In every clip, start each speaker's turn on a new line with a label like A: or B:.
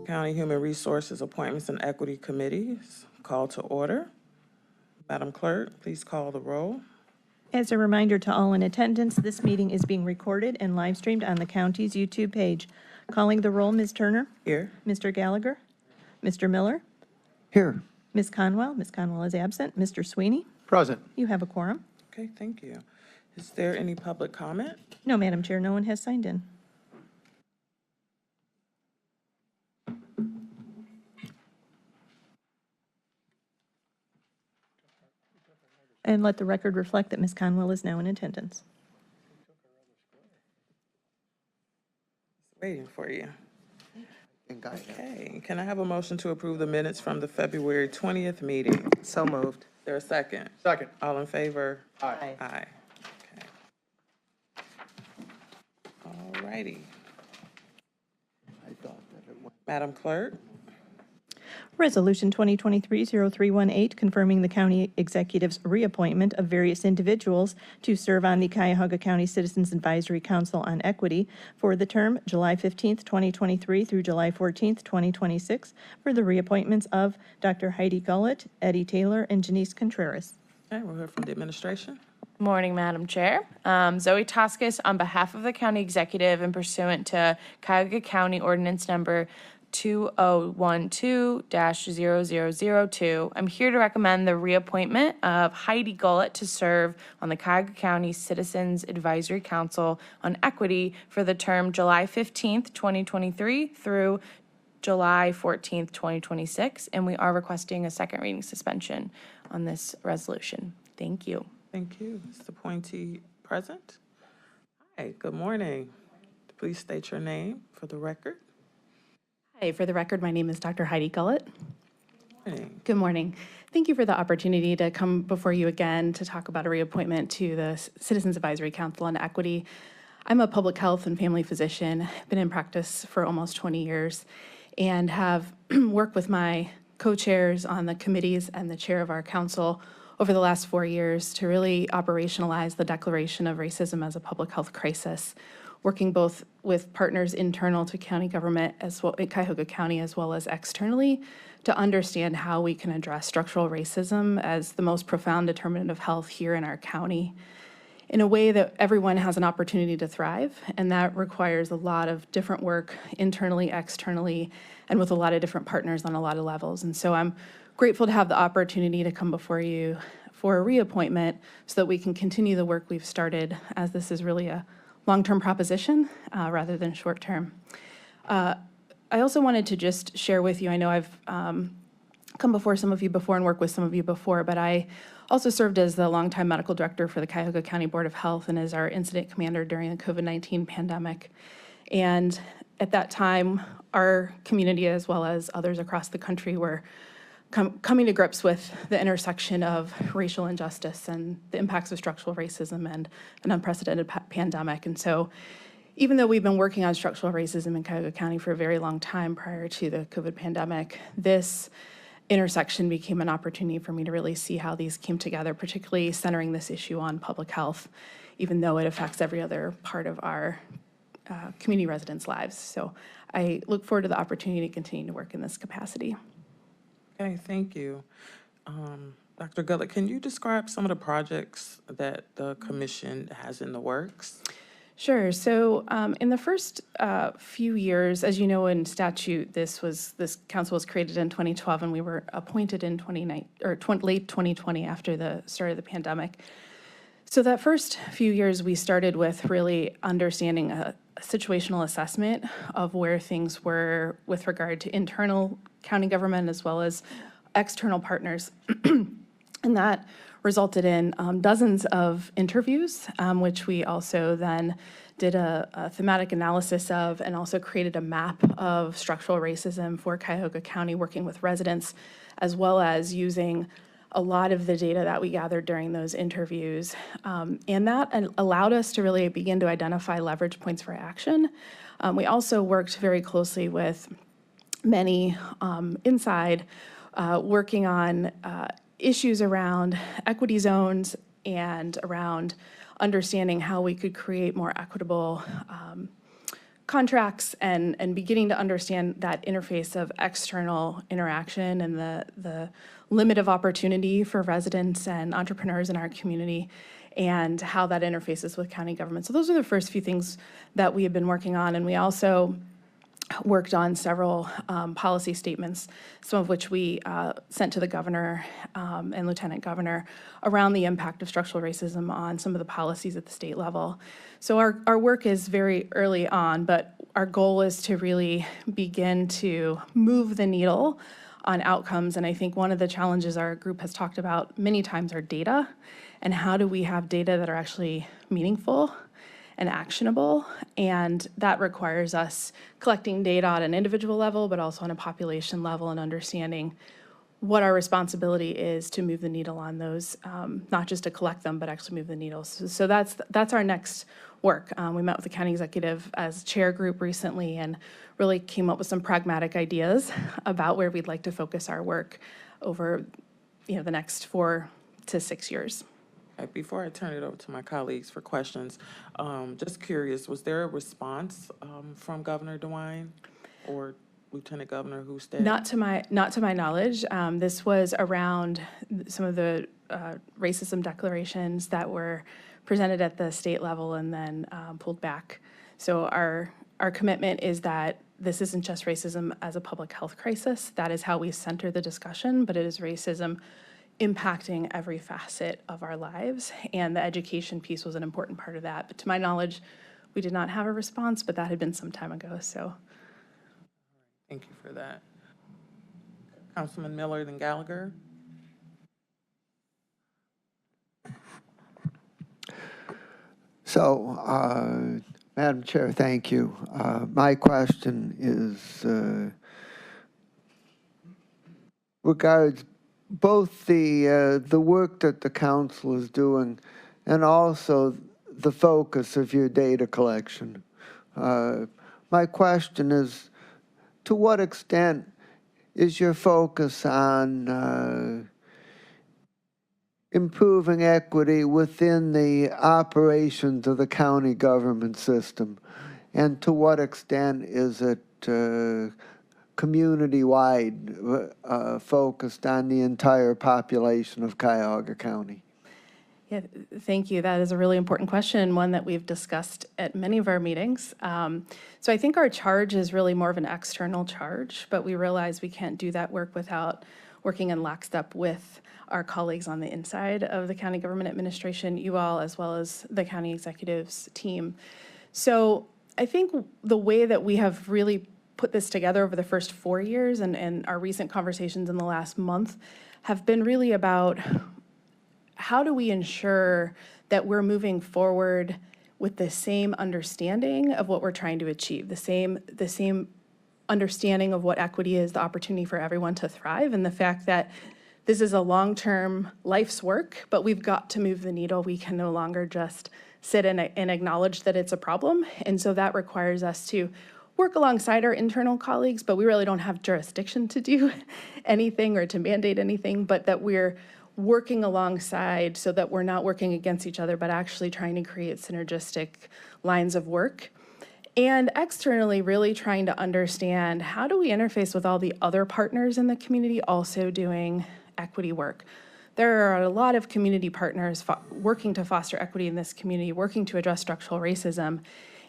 A: County Human Resources Appointments and Equity Committees, call to order. Madam Clerk, please call the roll.
B: As a reminder to all in attendance, this meeting is being recorded and live streamed on the county's YouTube page. Calling the roll, Ms. Turner.
A: Here.
B: Mr. Gallagher. Mr. Miller.
C: Here.
B: Ms. Conwell. Ms. Conwell is absent. Mr. Sweeney.
C: Present.
B: You have a quorum.
A: Okay, thank you. Is there any public comment?
B: No, Madam Chair, no one has signed in. And let the record reflect that Ms. Conwell is now in attendance.
A: Waiting for you.
C: Got it.
A: Okay, can I have a motion to approve the minutes from the February 20th meeting?
C: So moved.
A: Is there a second?
C: Second.
A: All in favor?
C: Aye.
A: Aye. Okay. All righty.
C: I thought that it went.
A: Madam Clerk?
B: Resolution 2023-0318, confirming the county executive's reappointment of various individuals to serve on the Cuyahoga County Citizens Advisory Council on Equity for the term July 15th, 2023 through July 14th, 2026, for the reappointments of Dr. Heidi Gullett, Eddie Taylor, and Janice Contreras.
A: Okay, we'll hear from the administration.
D: Morning, Madam Chair. Zoe Toscas on behalf of the county executive and pursuant to Cuyahoga County Ordinance Number 2012-0002. I'm here to recommend the reappointment of Heidi Gullett to serve on the Cuyahoga County Citizens Advisory Council on Equity for the term July 15th, 2023 through July 14th, 2026. And we are requesting a second reading suspension on this resolution. Thank you.
A: Thank you. Is the appointee present? Hi, good morning. Please state your name for the record.
E: Hi, for the record, my name is Dr. Heidi Gullett.
A: Good morning.
E: Good morning. Thank you for the opportunity to come before you again to talk about a reappointment to the Citizens Advisory Council on Equity. I'm a public health and family physician, been in practice for almost 20 years, and have worked with my co-chairs on the committees and the chair of our council over the last 4 years to really operationalize the declaration of racism as a public health crisis, working both with partners internal to county government as well in Cuyahoga County as well as externally to understand how we can address structural racism as the most profound determinant of health here in our county in a way that everyone has an opportunity to thrive. And that requires a lot of different work internally, externally, and with a lot of different partners on a lot of levels. And so I'm grateful to have the opportunity to come before you for a reappointment so that we can continue the work we've started, as this is really a long-term proposition rather than short-term. I also wanted to just share with you, I know I've come before some of you before and worked with some of you before, but I also served as the longtime medical director for the Cuyahoga County Board of Health and as our incident commander during the COVID-19 pandemic. And at that time, our community, as well as others across the country, were coming to grips with the intersection of racial injustice and the impacts of structural racism and an unprecedented pandemic. And so even though we've been working on structural racism in Cuyahoga County for a very long time prior to the COVID pandemic, this intersection became an opportunity for me to really see how these came together, particularly centering this issue on public health, even though it affects every other part of our community residents' lives. So I look forward to the opportunity to continue to work in this capacity.
A: Okay, thank you. Dr. Gullett, can you describe some of the projects that the commission has in the works?
E: Sure. So in the first few years, as you know, in statute, this council was created in 2012, and we were appointed in late 2020 after the start of the pandemic. So that first few years, we started with really understanding a situational assessment of where things were with regard to internal county government as well as external partners. And that resulted in dozens of interviews, which we also then did a thematic analysis of and also created a map of structural racism for Cuyahoga County, working with residents, as well as using a lot of the data that we gathered during those interviews. And that allowed us to really begin to identify leverage points for action. We also worked very closely with many inside, working on issues around equity zones and around understanding how we could create more equitable contracts and beginning to understand that interface of external interaction and the limit of opportunity for residents and entrepreneurs in our community and how that interfaces with county government. So those are the first few things that we have been working on. And we also worked on several policy statements, some of which we sent to the governor and lieutenant governor around the impact of structural racism on some of the policies at the state level. So our work is very early on, but our goal is to really begin to move the needle on outcomes. And I think one of the challenges our group has talked about many times are data, and how do we have data that are actually meaningful and actionable, and that requires us collecting data at an individual level, but also on a population level, and understanding what our responsibility is to move the needle on those, not just to collect them, but actually move the needle. So that's our next work. We met with the county executive as chair group recently and really came up with some pragmatic ideas about where we'd like to focus our work over, the next 4 to 6 years.
A: Before I turn it over to my colleagues for questions, just curious, was there a response from Governor DeWine or Lieutenant Governor Husted?
E: Not to my knowledge. This was around some of the racism declarations that were presented at the state level and then pulled back. So our commitment is that this isn't just racism as a public health crisis. That is how we center the discussion, but it is racism impacting every facet of our lives, and the education piece was an important part of that. But to my knowledge, we did not have a response, but that had been some time ago, so.
A: Thank you for that. Councilman Miller, then Gallagher.
C: So, Madam Chair, thank you. My question is regards both the work that the council is doing and also the focus of your data collection. My question is, to what extent is your focus on improving equity within the operations of the county government system? And to what extent is it community-wide focused on the entire population of Cuyahoga County?
E: Yeah, thank you. That is a really important question, and one that we've discussed at many of our meetings. So I think our charge is really more of an external charge, but we realize we can't do that work without working in lockstep with our colleagues on the inside of the county government administration, you all, as well as the county executives team. So I think the way that we have really put this together over the first 4 years and our recent conversations in the last month have been really about how do we ensure that we're moving forward with the same understanding of what we're trying to achieve, the same understanding of what equity is, the opportunity for everyone to thrive, and the fact that this is a long-term life's work, but we've got to move the needle. We can no longer just sit and acknowledge that it's a problem. And so that requires us to work alongside our internal colleagues, but we really don't have jurisdiction to do anything or to mandate anything, but that we're working alongside so that we're not working against each other, but actually trying to create synergistic lines of work. And externally, really trying to understand how do we interface with all the other partners in the community also doing equity work. There are a lot of community partners working to foster equity in this community, working to address structural racism.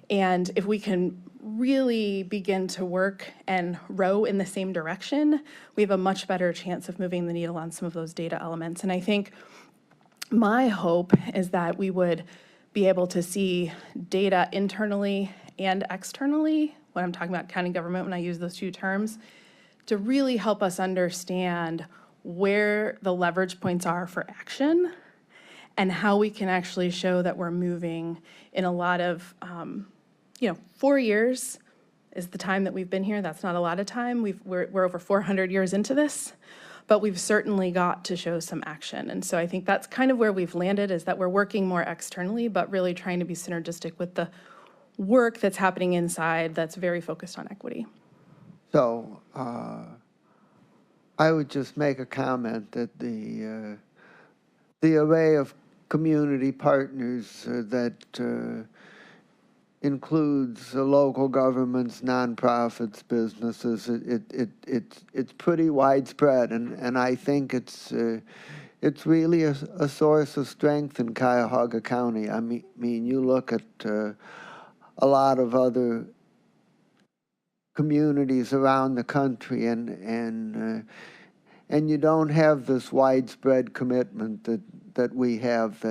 E: And if we can really begin to work and row in the same direction, we have a much better chance of moving the needle on some of those data elements. And I think my hope is that we would be able to see data internally and externally, when I'm talking about county government, when I use those two terms, to really help us understand where the leverage points are for action and how we can actually show that we're moving in a lot of 4 years is the time that we've been here. That's not a lot of time. We're over 400 years into this, but we've certainly got to show some action. And so I think that's kind of where we've landed, is that we're working more externally, but really trying to be synergistic with the work that's happening inside that's very focused on equity.
C: So I would just make a comment that the array of community partners that includes local governments, nonprofits, businesses. It's pretty widespread, and I think it's really a source of strength in Cuyahoga County. I mean, you look at a lot of other communities around the country, and you don't have this widespread commitment that we have.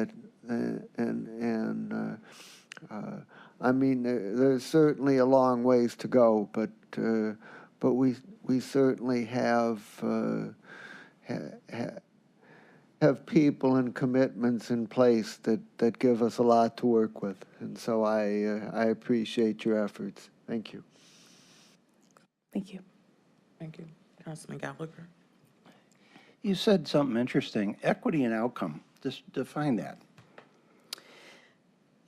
C: I mean, there's certainly a long ways to go, but we certainly have people and commitments in place that give us a lot to work with, and so I appreciate your efforts. Thank you.
E: Thank you.
A: Thank you. Councilman Gallagher.
F: You said something interesting, equity and outcome. Just define that.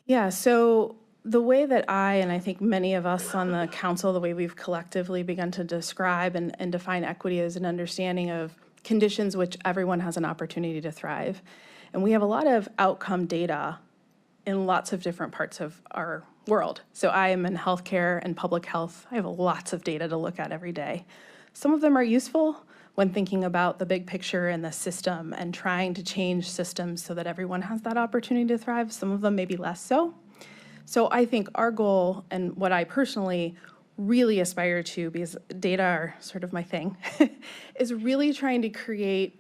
E: Yeah, so the way that and I think many of us on the council, the way we've collectively begun to describe and define equity is an understanding of conditions which everyone has an opportunity to thrive. And we have a lot of outcome data in lots of different parts of our world. So I am in healthcare and public health. I have lots of data to look at every day. Some of them are useful when thinking about the big picture and the system and trying to change systems so that everyone has that opportunity to thrive. Some of them maybe less so. So I think our goal, and what I personally really aspire to, because data are sort of my thing, is really trying to create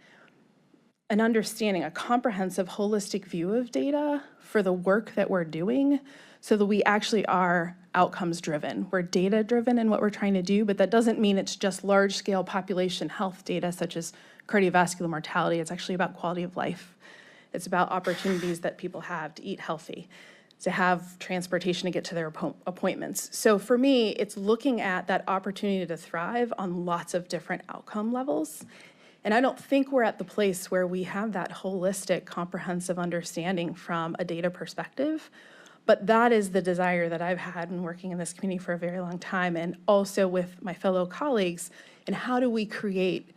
E: an understanding, a comprehensive, holistic view of data for the work that we're doing so that we actually are outcomes driven. We're data driven in what we're trying to do, but that doesn't mean it's just large scale population health data such as cardiovascular mortality. It's actually about quality of life. It's about opportunities that people have to eat healthy, to have transportation to get to their appointments. So for me, it's looking at that opportunity to thrive on lots of different outcome levels. And I don't think we're at the place where we have that holistic, comprehensive understanding from a data perspective. But that is the desire that I've had in working in this community for a very long time, and also with my fellow colleagues. And how do we create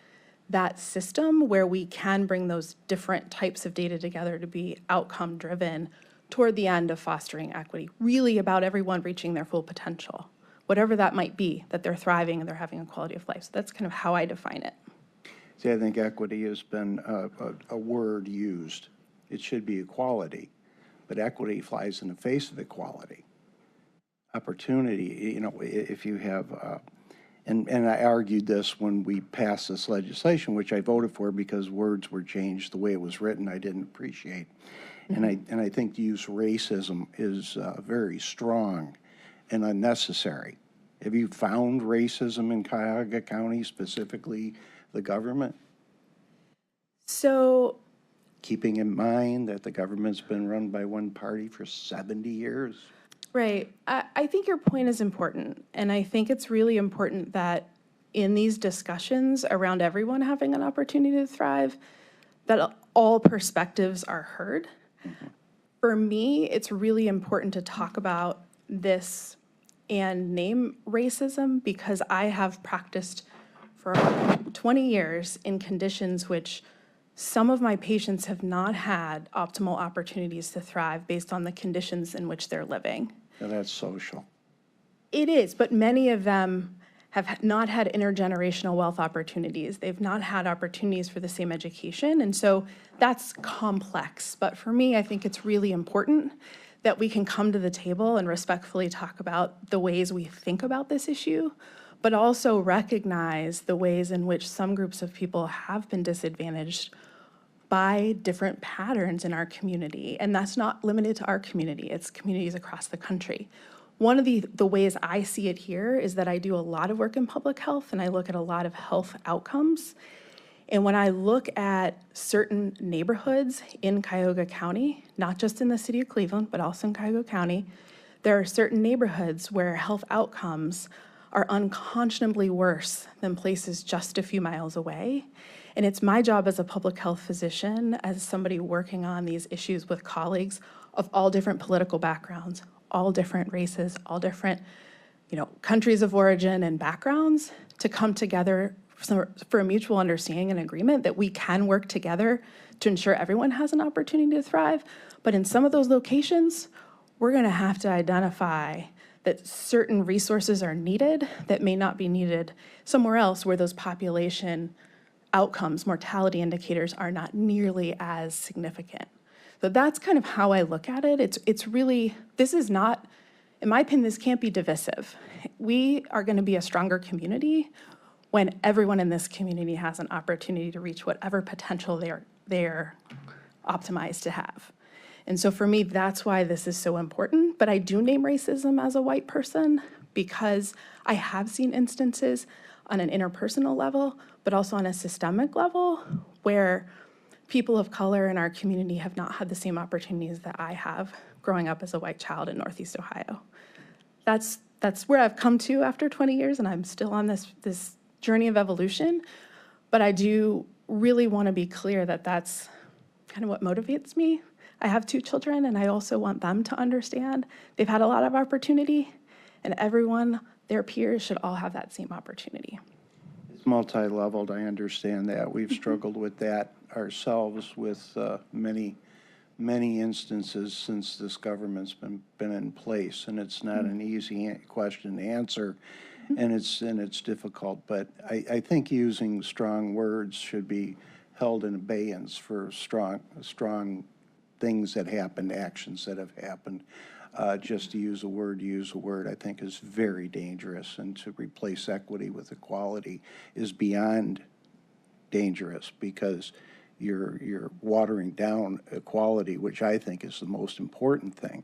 E: that system where we can bring those different types of data together to be outcome driven toward the end of fostering equity, really about everyone reaching their full potential, whatever that might be, that they're thriving and they're having a quality of life. So that's kind of how I define it.
F: See, I think equity has been a word used. It should be equality, but equity flies in the face of equality. Opportunity, if you have, and I argued this when we passed this legislation, which I voted for because words were changed. The way it was written, I didn't appreciate. And I think to use racism is very strong and unnecessary. Have you found racism in Cuyahoga County, specifically the government?
E: So,
F: Keeping in mind that the government's been run by one party for 70 years?
E: right. I think your point is important. And I think it's really important that in these discussions around everyone having an opportunity to thrive, that all perspectives are heard. For me, it's really important to talk about this and name racism because I have practiced for 20 years in conditions which some of my patients have not had optimal opportunities to thrive based on the conditions in which they're living.
F: Now, that's social.
E: It is, but many of them have not had intergenerational wealth opportunities. They've not had opportunities for the same education. And so that's complex. But for me, I think it's really important that we can come to the table and respectfully talk about the ways we think about this issue, but also recognize the ways in which some groups of people have been disadvantaged by different patterns in our community. And that's not limited to our community, it's communities across the country. One of the ways I see it here is that I do a lot of work in public health and I look at a lot of health outcomes. And when I look at certain neighborhoods in Cuyahoga County, not just in the city of Cleveland, but also in Cuyahoga County, there are certain neighborhoods where health outcomes are unconscionably worse than places just a few miles away. And it's my job as a public health physician, as somebody working on these issues with colleagues of all different political backgrounds, all different races, all different, countries of origin and backgrounds, to come together for a mutual understanding and agreement that we can work together to ensure everyone has an opportunity to thrive. But in some of those locations, we're going to have to identify that certain resources are needed that may not be needed somewhere else where those population outcomes, mortality indicators are not nearly as significant. So that's kind of how I look at it. It's really, this is not, in my opinion, this can't be divisive. We are going to be a stronger community when everyone in this community has an opportunity to reach whatever potential they're optimized to have. And so for me, that's why this is so important. But I do name racism as a white person because I have seen instances on an interpersonal level, but also on a systemic level where people of color in our community have not had the same opportunities that I have growing up as a white child in Northeast Ohio. That's where I've come to after 20 years, and I'm still on this journey of evolution. But I do really want to be clear that that's kind of what motivates me. I have 2 children, and I also want them to understand they've had a lot of opportunity, and everyone, their peers, should all have that same opportunity.
F: It's multi-leveled, I understand that. We've struggled with that ourselves with many instances since this government's been in place, and it's not an easy question to answer, and it's difficult. But I think using strong words should be held in abeyance for strong things that happened, actions that have happened. Just to use a word, I think is very dangerous, and to replace equity with equality is beyond dangerous because you're watering down equality, which I think is the most important thing.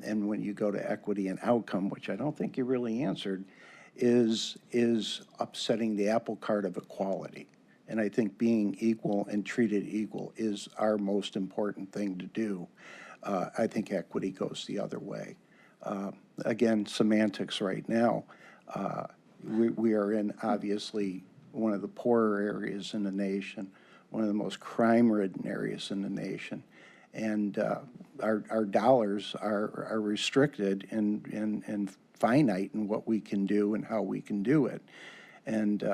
F: And when you go to equity and outcome, which I don't think you really answered, is upsetting the apple cart of equality. And I think being equal and treated equal is our most important thing to do. I think equity goes the other way. Again, semantics right now. We are in, obviously, one of the poorer areas in the nation, one of the most crime-ridden areas in the nation. And our dollars are restricted and finite in what we can do and how we can do it. And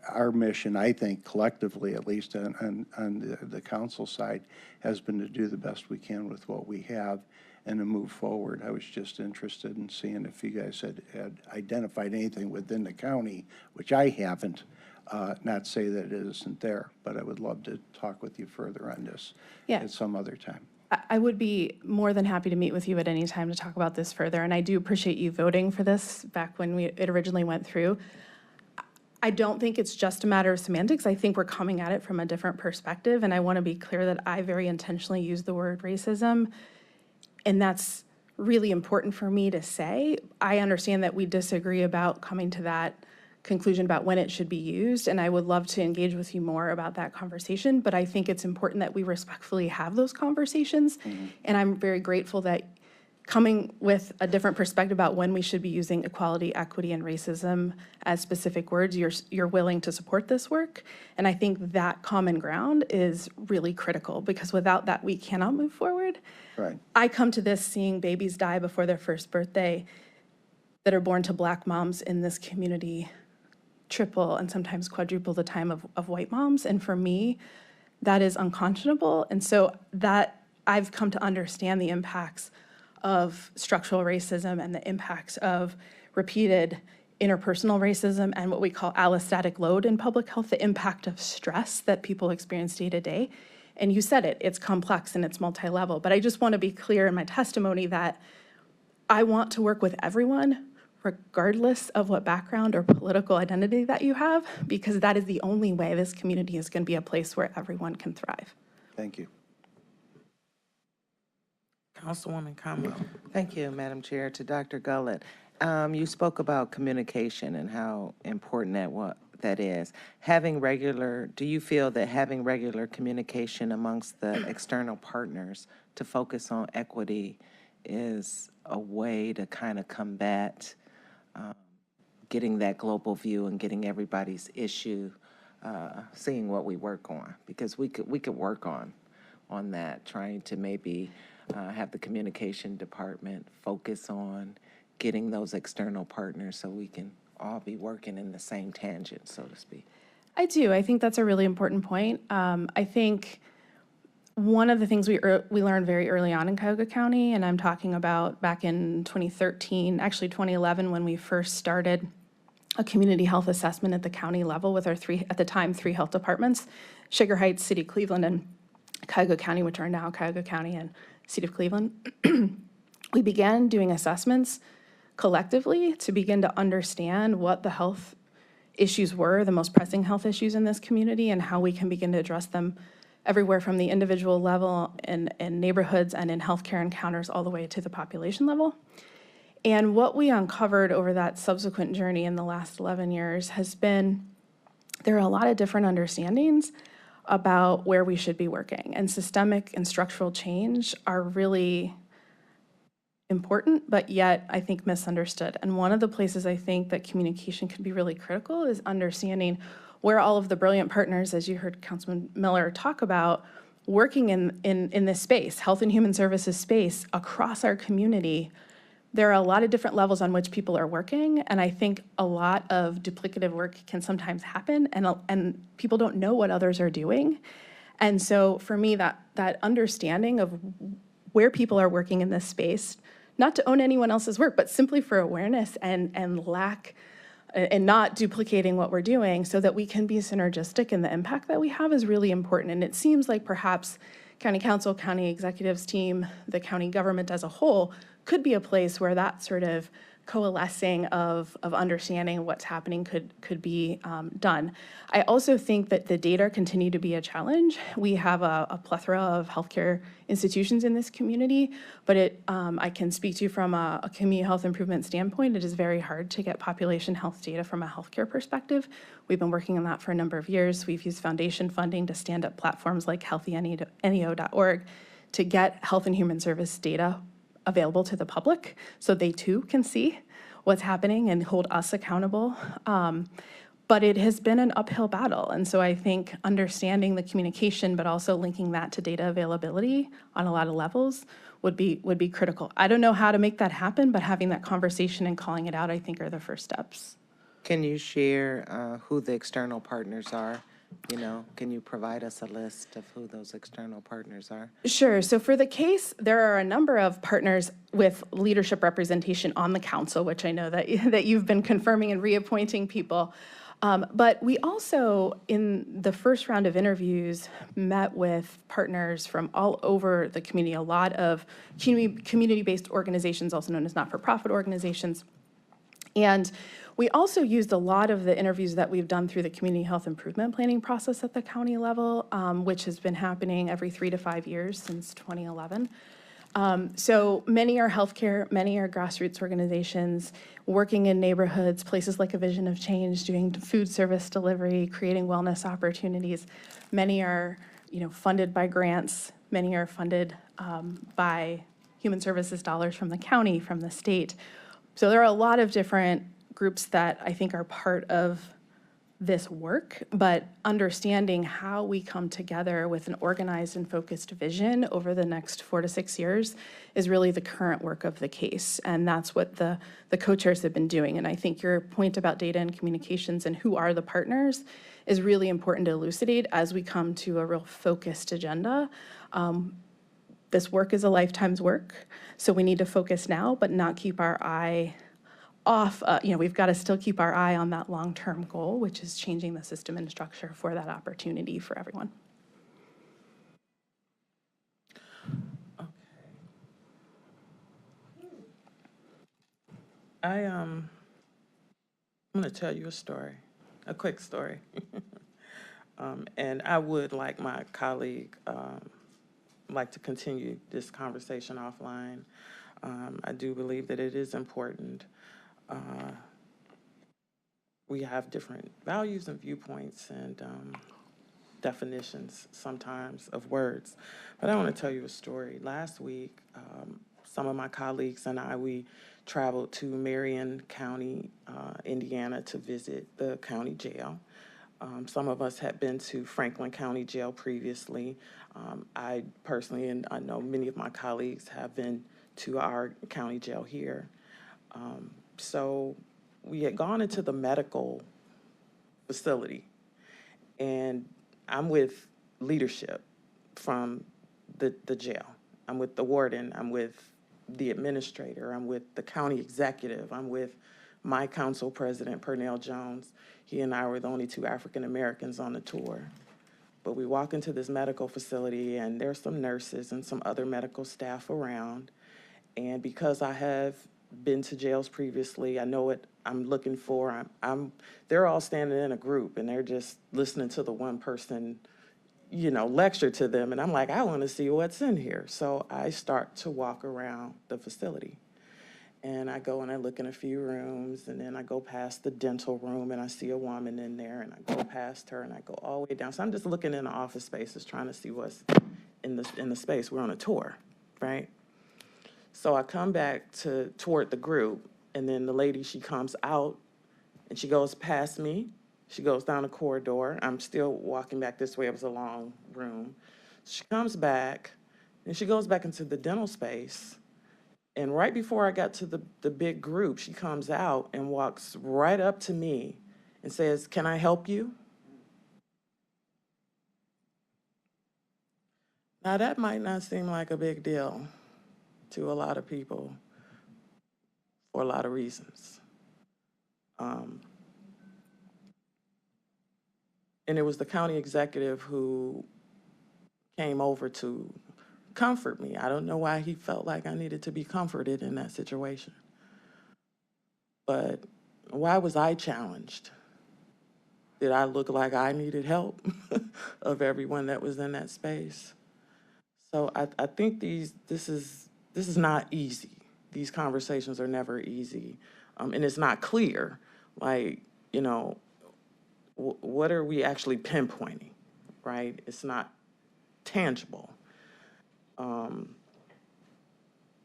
F: our mission, I think, collectively, at least on the council side, has been to do the best we can with what we have and to move forward. I was just interested in seeing if you guys had identified anything within the county, which I haven't, not say that it isn't there, but I would love to talk with you further on this at some other time.
E: I would be more than happy to meet with you at any time to talk about this further, and I do appreciate you voting for this back when it originally went through. I don't think it's just a matter of semantics. I think we're coming at it from a different perspective, and I want to be clear that I very intentionally use the word racism, and that's really important for me to say. I understand that we disagree about coming to that conclusion about when it should be used, and I would love to engage with you more about that conversation, but I think it's important that we respectfully have those conversations, and I'm very grateful that coming with a different perspective about when we should be using equality, equity, and racism as specific words, you're willing to support this work. And I think that common ground is really critical because without that, we cannot move forward.
F: Right.
E: I come to this seeing babies die before their first birthday that are born to Black moms in this community triple and sometimes quadruple the time of white moms. And for me, that is unconscionable. And so that I've come to understand the impacts of structural racism and the impacts of repeated interpersonal racism and what we call allostatic load in public health, the impact of stress that people experience day to day. And you said it, it's complex and it's multi-level, but I just want to be clear in my testimony that I want to work with everyone, regardless of what background or political identity that you have, because that is the only way this community is going to be a place where everyone can thrive.
F: Thank you.
A: Councilwoman Conwell.
G: Thank you, Madam Chair. To Dr. Gullett, you spoke about communication and how important that is. Do you feel that having regular communication amongst the external partners to focus on equity is a way to kind of combat getting that global view and getting everybody's issue, seeing what we work on? Because we could work on that, trying to maybe have the communication department focus on getting those external partners so we can all be working in the same tangent, so to speak.
E: I do. I think that's a really important point. I think one of the things we learned very early on in Cuyahoga County, and I'm talking about back in 2013, actually 2011, when we first started a community health assessment at the county level with our at the time, three health departments, Sugar Heights, City of Cleveland, and Cuyahoga County, which are now Cuyahoga County and City of Cleveland. We began doing assessments collectively to begin to understand what the health issues were, the most pressing health issues in this community, and how we can begin to address them everywhere from the individual level in neighborhoods and in healthcare encounters all the way to the population level. And what we uncovered over that subsequent journey in the last 11 years has been there are a lot of different understandings about where we should be working. And systemic and structural change are really important, but yet I think misunderstood. And one of the places I think that communication can be really critical is understanding where all of the brilliant partners, as you heard Councilman Miller talk about, working in this space, health and human services space across our community. There are a lot of different levels on which people are working, and I think a lot of duplicative work can sometimes happen, and people don't know what others are doing. And so for me, that understanding of where people are working in this space, not to own anyone else's work, but simply for awareness and lack and not duplicating what we're doing so that we can be synergistic in the impact that we have is really important. And it seems like perhaps county council, county executives team, the county government as a whole could be a place where that sort of coalescing of understanding what's happening could be done. I also think that the data continue to be a challenge. We have a plethora of healthcare institutions in this community, but I can speak to you from a community health improvement standpoint. It is very hard to get population health data from a healthcare perspective. We've been working on that for a number of years. We've used foundation funding to stand up platforms like healthyneo.org to get health and human service data available to the public so they too can see what's happening and hold us accountable. But it has been an uphill battle. And so I think understanding the communication, but also linking that to data availability on a lot of levels would be critical. I don't know how to make that happen, but having that conversation and calling it out, I think, are the first steps.
G: Can you share who the external partners are? Can you provide us a list of who those external partners are?
E: Sure. So for the case, there are a number of partners with leadership representation on the council, which I know that you've been confirming and reappointing people. But we also, in the first round of interviews, met with partners from all over the community, a lot of community-based organizations, also known as not-for-profit organizations. And we also used a lot of the interviews that we've done through the community health improvement planning process at the county level, which has been happening every 3 to 5 years since 2011. So many are healthcare, many are grassroots organizations working in neighborhoods, places like A Vision of Change, doing food service delivery, creating wellness opportunities. Many are, funded by grants. Many are funded by human services dollars from the county, from the state. So there are a lot of different groups that I think are part of this work, but understanding how we come together with an organized and focused vision over the next 4 to 6 years is really the current work of the case. And that's what the co-chairs have been doing. And I think your point about data and communications and who are the partners is really important to elucidate as we come to a real focused agenda. This work is a lifetime's work, so we need to focus now, but not keep our eye off. We've got to still keep our eye on that long-term goal, which is changing the system and structure for that opportunity for everyone.
A: I'm going to tell you a story, a quick story. And I would, like my colleague, like to continue this conversation offline. I do believe that it is important. We have different values and viewpoints and definitions sometimes of words. But I want to tell you a story. Last week, some of my colleagues and I, we traveled to Marion County, Indiana, to visit the county jail. Some of us had been to Franklin County Jail previously. I personally, and I know many of my colleagues, have been to our county jail here. So we had gone into the medical facility, and I'm with leadership from the jail. I'm with the warden. I'm with the administrator. I'm with the county executive. I'm with my council president, Pernell Jones. He and I were the only two African Americans on the tour. But we walk into this medical facility, and there's some nurses and some other medical staff around. And because I have been to jails previously, I know what I'm looking for. They're all standing in a group, and they're just listening to the one person, lecture to them. And I'm like, I want to see what's in here. So I start to walk around the facility. And I go and I look in a few rooms, and then I go past the dental room, and I see a woman in there, and I go past her, and I go all the way down. So I'm just looking in the office spaces, trying to see what's in the space. We're on a tour, right? So I come back toward the group, and then the lady, she comes out, and she goes past me. She goes down the corridor. I'm still walking back this way. It was a long room. She comes back, and she goes back into the dental space. And right before I got to the big group, she comes out and walks right up to me and says, "Can I help you?" Now, that might not seem like a big deal to a lot of people for a lot of reasons. And it was the county executive who came over to comfort me. I don't know why he felt like I needed to be comforted in that situation. But why was I challenged? Did I look like I needed help of everyone that was in that space? So I think this is not easy. These conversations are never easy. And it's not clear, like, what are we actually pinpointing, right? It's not tangible.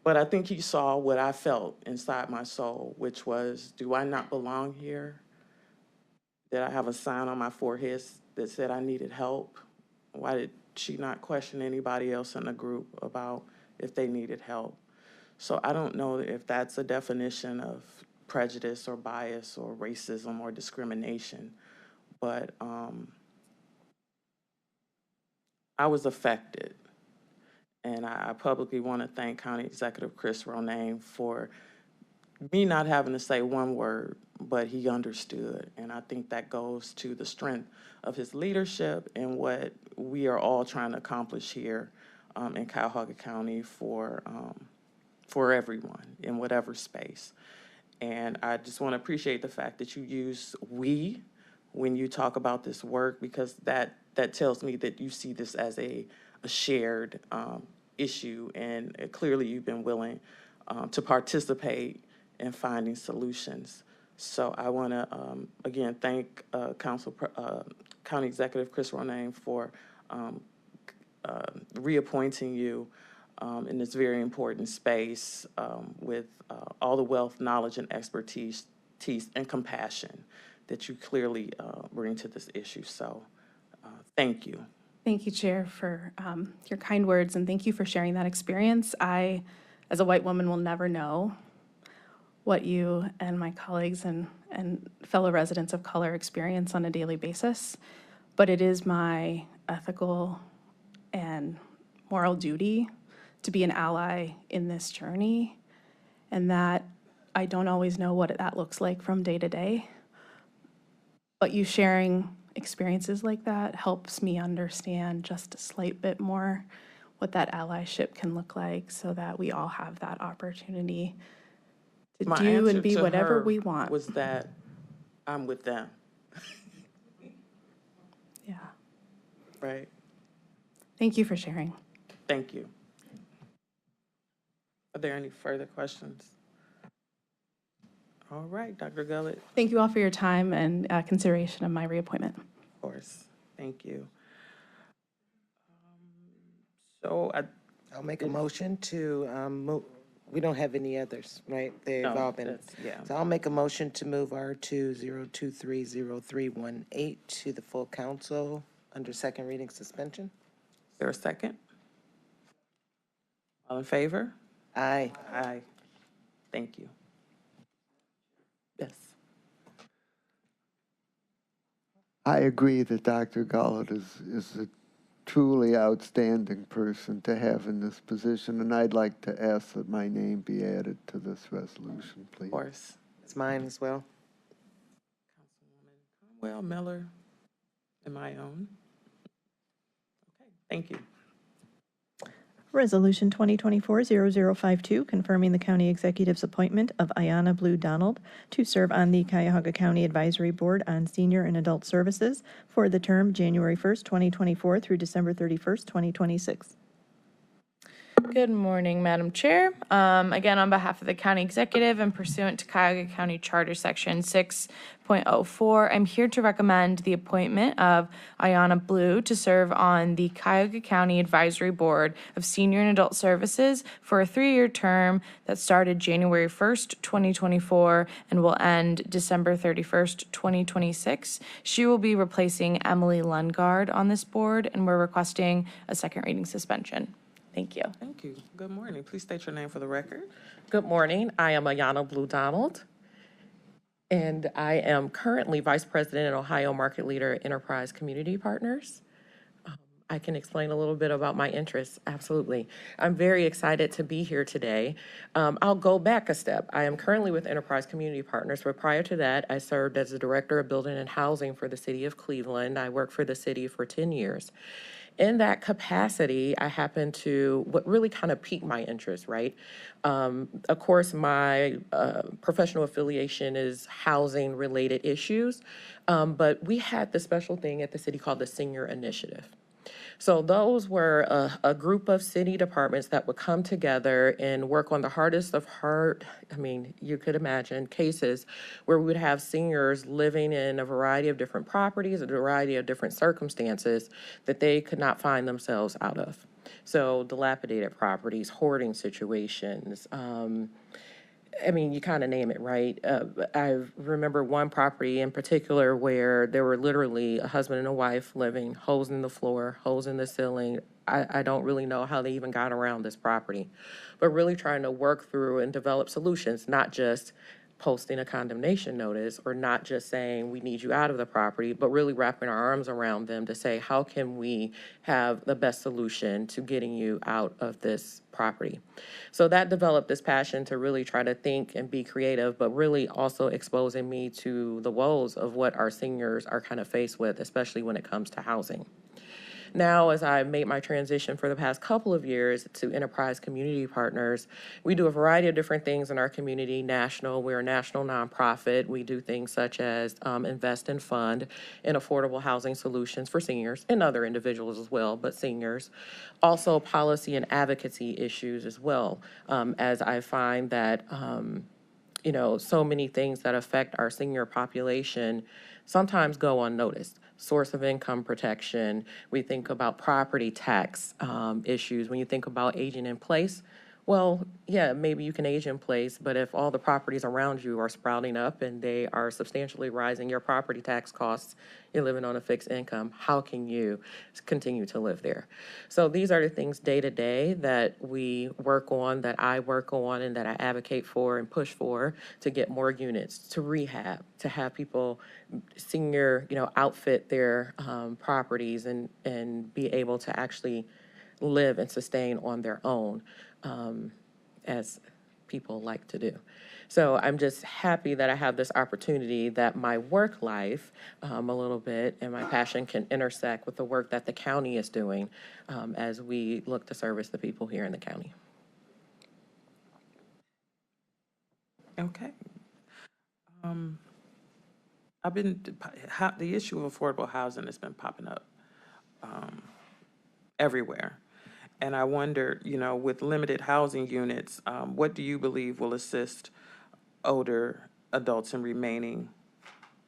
A: But I think he saw what I felt inside my soul, which was, do I not belong here? Did I have a sign on my forehead that said I needed help? Why did she not question anybody else in the group about if they needed help? So I don't know if that's a definition of prejudice or bias or racism or discrimination, but I was affected. And I publicly want to thank County Executive Chris Ronayne for me not having to say one word, but he understood. And I think that goes to the strength of his leadership and what we are all trying to accomplish here in Cuyahoga County for everyone in whatever space. And I just want to appreciate the fact that you use "we" when you talk about this work, because that tells me that you see this as a shared issue, and clearly you've been willing to participate in finding solutions. So I want to, again, thank County Executive Chris Ronayne for reappointing you in this very important space with all the wealth, knowledge, and expertise and compassion that you clearly bring to this issue. So thank you.
E: Thank you, Chair, for your kind words, and thank you for sharing that experience. I, as a white woman, will never know what you and my colleagues and fellow residents of color experience on a daily basis, but it is my ethical and moral duty to be an ally in this journey, and that I don't always know what that looks like from day to day, but you sharing experiences like that helps me understand just a slight bit more what that allyship can look like, so that we all have that opportunity to
A: My
E: do
A: answer
E: and be
A: to
E: whatever
A: her
E: we want.
A: was that I'm with them,
E: Yeah.
A: right?
E: Thank you for sharing.
A: Thank you. Are there any further questions? All right, Dr. Gullett,
E: Thank you all for your time and consideration of my reappointment.
A: of course. Thank you. So
G: I'll make a motion to move, we don't have any others, right? They've
A: No,
G: all been.
A: that's- yeah.
G: So I'll make a motion to move R20230318 to the full council under second reading suspension.
A: Is there a second? All in favor?
G: Aye.
A: Aye. Thank you. Yes.
C: I agree that Dr. Gullett is a truly outstanding person to have in this position, and I'd like to ask that my name be added to this resolution, please.
A: Of course.
G: It's mine as well.
A: Councilwoman Conwell, Miller, and my own. Okay, thank you.
B: Resolution 2024-0052, confirming the county executive's appointment of Ayanna Blue Donald to serve on the Cuyahoga County Advisory Board on Senior and Adult Services for the term January 1st, 2024 through December 31st, 2026.
D: Good morning, Madam Chair. Again, on behalf of the county executive and pursuant to Cuyahoga County Charter Section 6.04, I'm here to recommend the appointment of Ayanna Blue to serve on the Cuyahoga County Advisory Board of Senior and Adult Services for a 3-year term that started January 1st, 2024 and will end December 31st, 2026. She will be replacing Emily Lundgaard on this board, and we're requesting a second reading suspension. Thank you.
A: Thank you. Good morning. Please state your name for the record.
H: Good morning. I am Ayanna Blue Donald, and I am currently Vice President and Ohio Market Leader at Enterprise Community Partners. I can explain a little bit about my interests. Absolutely. I'm very excited to be here today. I'll go back a step. I am currently with Enterprise Community Partners, but prior to that, I served as the Director of Building and Housing for the City of Cleveland. I worked for the city for 10 years. In that capacity, I happened to, what really kind of piqued my interest, right? Of course, my professional affiliation is housing-related issues, but we had this special thing at the city called the Senior Initiative. So those were a group of city departments that would come together and work on the hardest of hard, I mean, you could imagine cases where we would have seniors living in a variety of different properties, a variety of different circumstances that they could not find themselves out of. So dilapidated properties, hoarding situations, I mean, you kind of name it, right? I remember one property in particular where there were literally a husband and a wife living, holes in the floor, holes in the ceiling. I don't really know how they even got around this property, but really trying to work through and develop solutions, not just posting a condemnation notice or not just saying we need you out of the property, but really wrapping our arms around them to say, how can we have the best solution to getting you out of this property? So that developed this passion to really try to think and be creative, but really also exposing me to the woes of what our seniors are kind of faced with, especially when it comes to housing. Now, as I made my transition for the past couple of years to Enterprise Community Partners, we do a variety of different things in our community. We're a national nonprofit. We do things such as invest and fund in affordable housing solutions for seniors and other individuals as well, but seniors. Also policy and advocacy issues as well, as I find that so many things that affect our senior population sometimes go unnoticed. Source of income protection, we think about property tax issues. When you think about aging in place, well, yeah, maybe you can age in place, but if all the properties around you are sprouting up and they are substantially rising your property tax costs, you're living on a fixed income, how can you continue to live there? So these are the things day to day that we work on, that I work on, and that I advocate for and push for to get more units, to rehab, to have people, senior, outfit their properties and be able to actually live and sustain on their own, as people like to do. So I'm just happy that I have this opportunity, that my work life a little bit and my passion can intersect with the work that the county is doing as we look to service the people here in the county.
A: Okay. The issue of affordable housing has been popping up everywhere. And I wonder, with limited housing units, what do you believe will assist older adults in remaining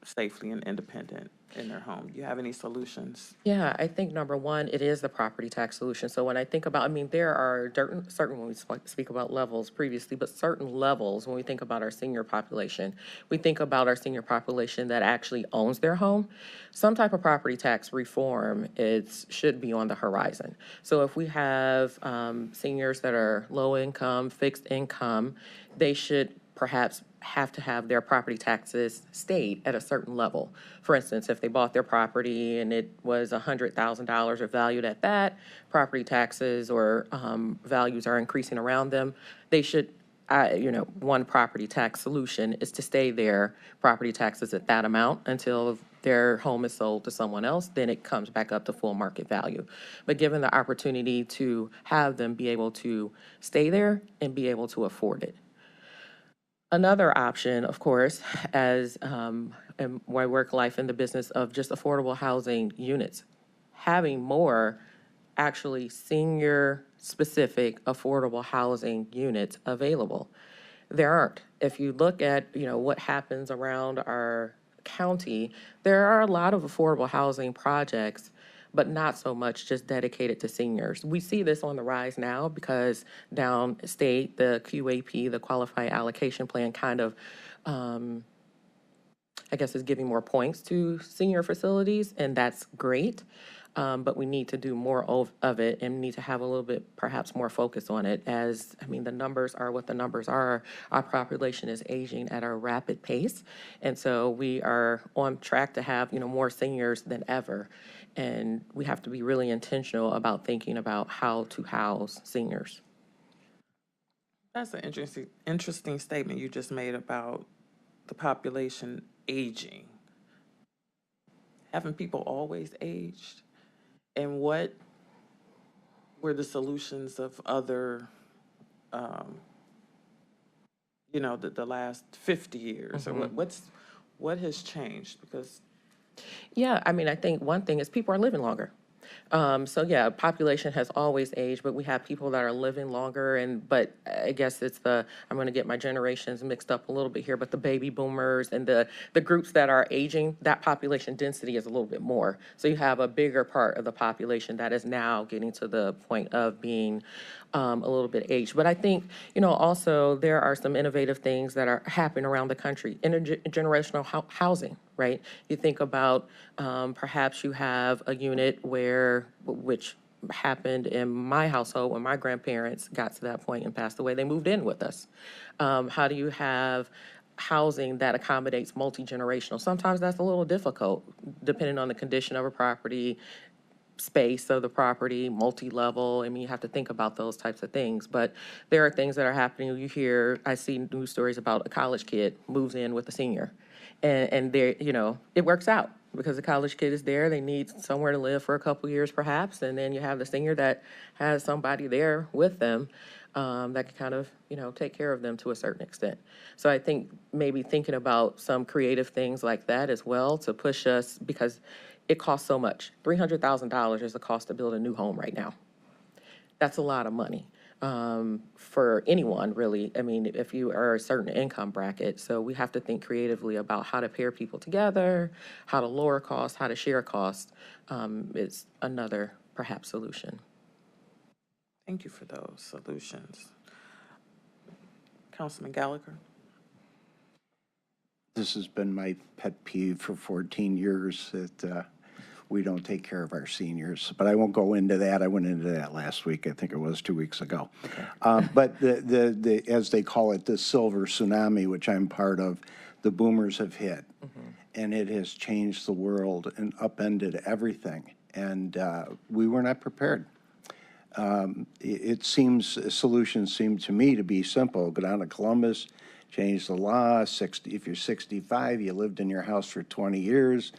A: safely and independent in their home? Do you have any solutions?
H: Yeah, I think number one, it is the property tax solution. So when I think about, there are certain, when we speak about levels previously, but certain levels when we think about our senior population, we think about our senior population that actually owns their home. Some type of property tax reform should be on the horizon. So if we have seniors that are low income, fixed income, they should perhaps have to have their property taxes stayed at a certain level. For instance, if they bought their property and it was $100,000 or valued at that, property taxes or values are increasing around them, they should, one property tax solution is to stay their property taxes at that amount until their home is sold to someone else, then it comes back up to full market value. But given the opportunity to have them be able to stay there and be able to afford it. Another option, of course, as in my work life in the business of just affordable housing units, having more actually senior-specific affordable housing units available. There aren't. If you look at, what happens around our county, there are a lot of affordable housing projects, but not so much just dedicated to seniors. We see this on the rise now because downstate, the QAP, the Qualified Allocation Plan, kind of, I guess, is giving more points to senior facilities, and that's great. But we need to do more of it and need to have a little bit, perhaps more focus on it the numbers are what the numbers are. Our population is aging at a rapid pace. And so we are on track to have, more seniors than ever. And we have to be really intentional about thinking about how to house seniors.
A: That's an interesting statement you just made about the population aging. Haven't people always aged? And what were the solutions of other, the last 50 years? Or what has changed? Because
H: Yeah, I think one thing is people are living longer. Population has always aged, but we have people that are living longer, but I guess it's I'm going to get my generations mixed up a little bit here, but the baby boomers and the groups that are aging, that population density is a little bit more. So you have a bigger part of the population that is now getting to the point of being a little bit aged. But I think, also there are some innovative things that are happening around the country. Intergenerational housing, right? You think about perhaps you have a unit which happened in my household when my grandparents got to that point and passed away. They moved in with us. How do you have housing that accommodates multi-generational? Sometimes that's a little difficult, depending on the condition of a property, space of the property, multi-level. You have to think about those types of things. But there are things that are happening. I see news stories about a college kid moves in with a senior. And there, it works out because the college kid is there. They need somewhere to live for a couple years perhaps. And then you have the senior that has somebody there with them that can kind of, take care of them to a certain extent. So I think maybe thinking about some creative things like that as well to push us, because it costs so much. $300,000 is the cost to build a new home right now. That's a lot of money for anyone, really. If you are a certain income bracket. So we have to think creatively about how to pair people together, how to lower costs, how to share costs is another perhaps solution.
A: thank you for those solutions. Councilman Gallagher?
F: This has been my pet peeve for 14 years that we don't take care of our seniors. But I won't go into that. I went into that last week. I think it was 2 weeks ago. But the as they call it, the silver tsunami, which I'm part of, the boomers have hit. And it has changed the world and upended everything. And we were not prepared. Solutions seem to me to be simple. Go down to Columbus, change the law. If you're 65, you lived in your house for 20 years,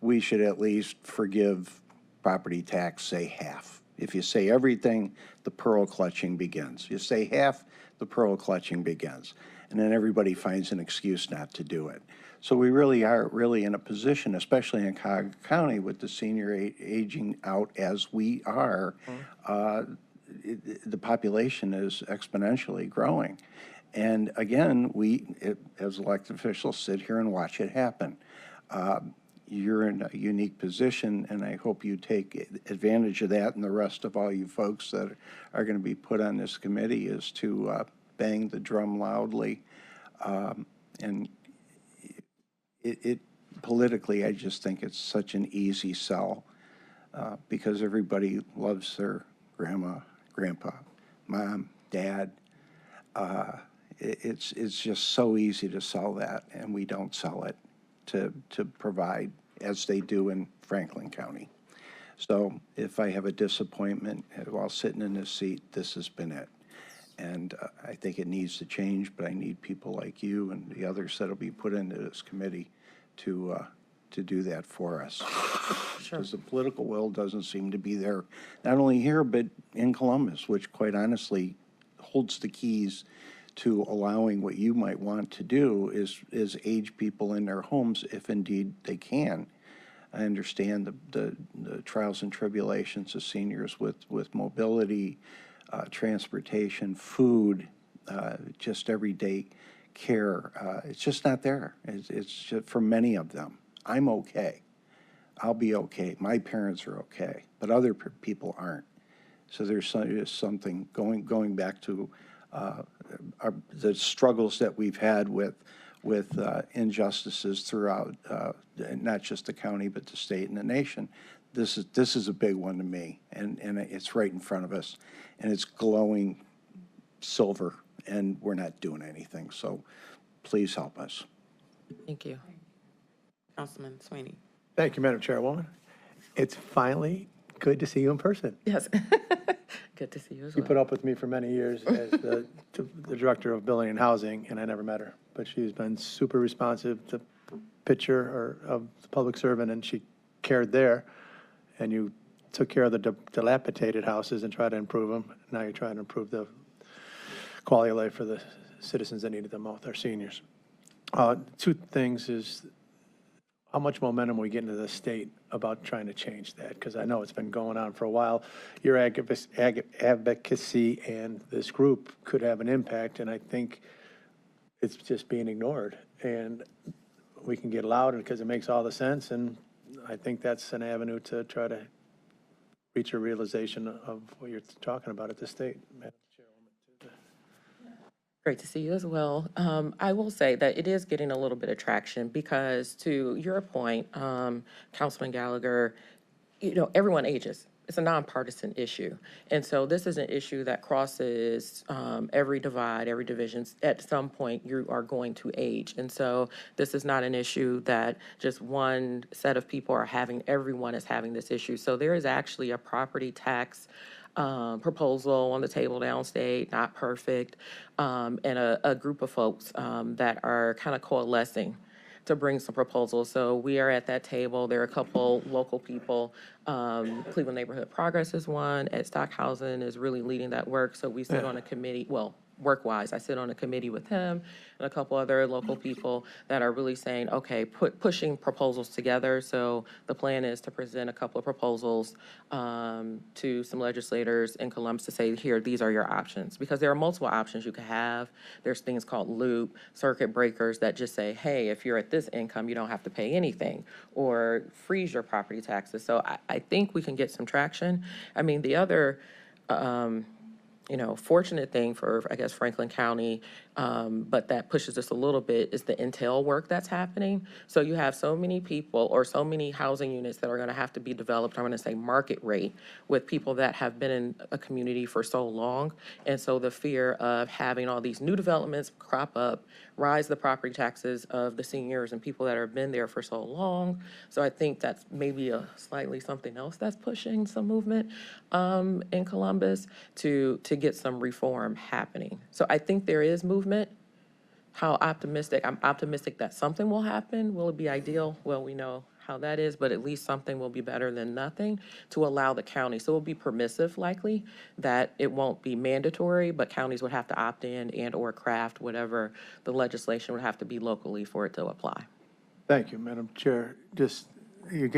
F: we should at least forgive property tax, say half. If you say everything, the pearl clutching begins. You say half, the pearl clutching begins. And then everybody finds an excuse not to do it. So we really are in a position, especially in Cuyahoga County with the senior aging out as we are, the population is exponentially growing. And again, we, as elected officials, sit here and watch it happen. You're in a unique position, and I hope you take advantage of that, and the rest of all you folks that are going to be put on this committee is to bang the drum loudly. And it politically, I just think it's such an easy sell because everybody loves their grandma, grandpa, mom, dad. it's just so easy to sell that, and we don't sell it to provide as they do in Franklin County. So if I have a disappointment while sitting in this seat, this has been it. And I think it needs to change, but I need people like you and the others that'll be put into this committee to do that for us. Because the political will doesn't seem to be there, not only here, but in Columbus, which quite honestly holds the keys to allowing what you might want to do is age people in their homes if indeed they can. I understand the trials and tribulations of seniors with mobility, transportation, food, just everyday care. It's just not there. It's just, for many of them. I'm okay. I'll be okay. My parents are okay, but other people aren't. So there's something going back to the struggles that we've had with injustices throughout, not just the county, but the state and the nation. This is a big one to me, and it's right in front of us, and it's glowing silver, and we're not doing anything. So please help us.
H: Thank you.
A: Councilman Sweeney.
I: Thank you, Madam Chairwoman. It's finally good to see you in person.
H: Yes. Good to see you as
I: You
H: well.
I: put up with me for many years as the Director of Building and Housing, and I never met her. But she's been super responsive to picture of the public servant, and she cared there. And you took care of the dilapidated houses and tried to improve them. Now you're trying to improve the quality of life for the citizens that needed them most, our seniors. Two things is how much momentum we get into the state about trying to change that, because I know it's been going on for a while. Your advocacy and this group could have an impact, and I think it's just being ignored. And we can get loud because it makes all the sense, and I think that's an avenue to try to reach a realization of what you're talking about at the state, Madam Chairwoman.
H: Great to see you as well. I will say that it is getting a little bit of traction because, to your point, Councilman Gallagher, everyone ages. It's a nonpartisan issue. And so this is an issue that crosses every divide, every division. At some point, you are going to age. And so this is not an issue that just one set of people are having. Everyone is having this issue. So there is actually a property tax proposal on the table downstate, not perfect, and a group of folks that are kind of coalescing to bring some proposals. So we are at that table. There are a couple local people. Cleveland Neighborhood Progress is one. Ed Stockhausen is really leading that work. So we sit on a committee, well, work-wise, I sit on a committee with him and a couple other local people that are really saying, okay, pushing proposals together. So the plan is to present a couple of proposals to some legislators in Columbus to say, here, these are your options. Because there are multiple options you could have. There's things called loop, circuit breakers that just say, hey, if you're at this income, you don't have to pay anything, or freeze your property taxes. So I think we can get some traction. I mean, the other fortunate thing for, I guess, Franklin County, but that pushes us a little bit, is the Intel work that's happening. So you have so many people or so many housing units that are going to have to be developed, I'm going to say market rate, with people that have been in a community for so long. And so the fear of having all these new developments crop up, rise the property taxes of the seniors and people that have been there for so long. So I think that's maybe a slightly something else that's pushing some movement in Columbus to get some reform happening. So I think there is movement. How optimistic? I'm optimistic that something will happen. Will it be ideal? Well, we know how that is, but at least something will be better than nothing to allow the county. So it will be permissive, likely, that it won't be mandatory, but counties would have to opt in and or craft whatever the legislation would have to be locally for it to apply.
I: Thank you, Madam Chair. You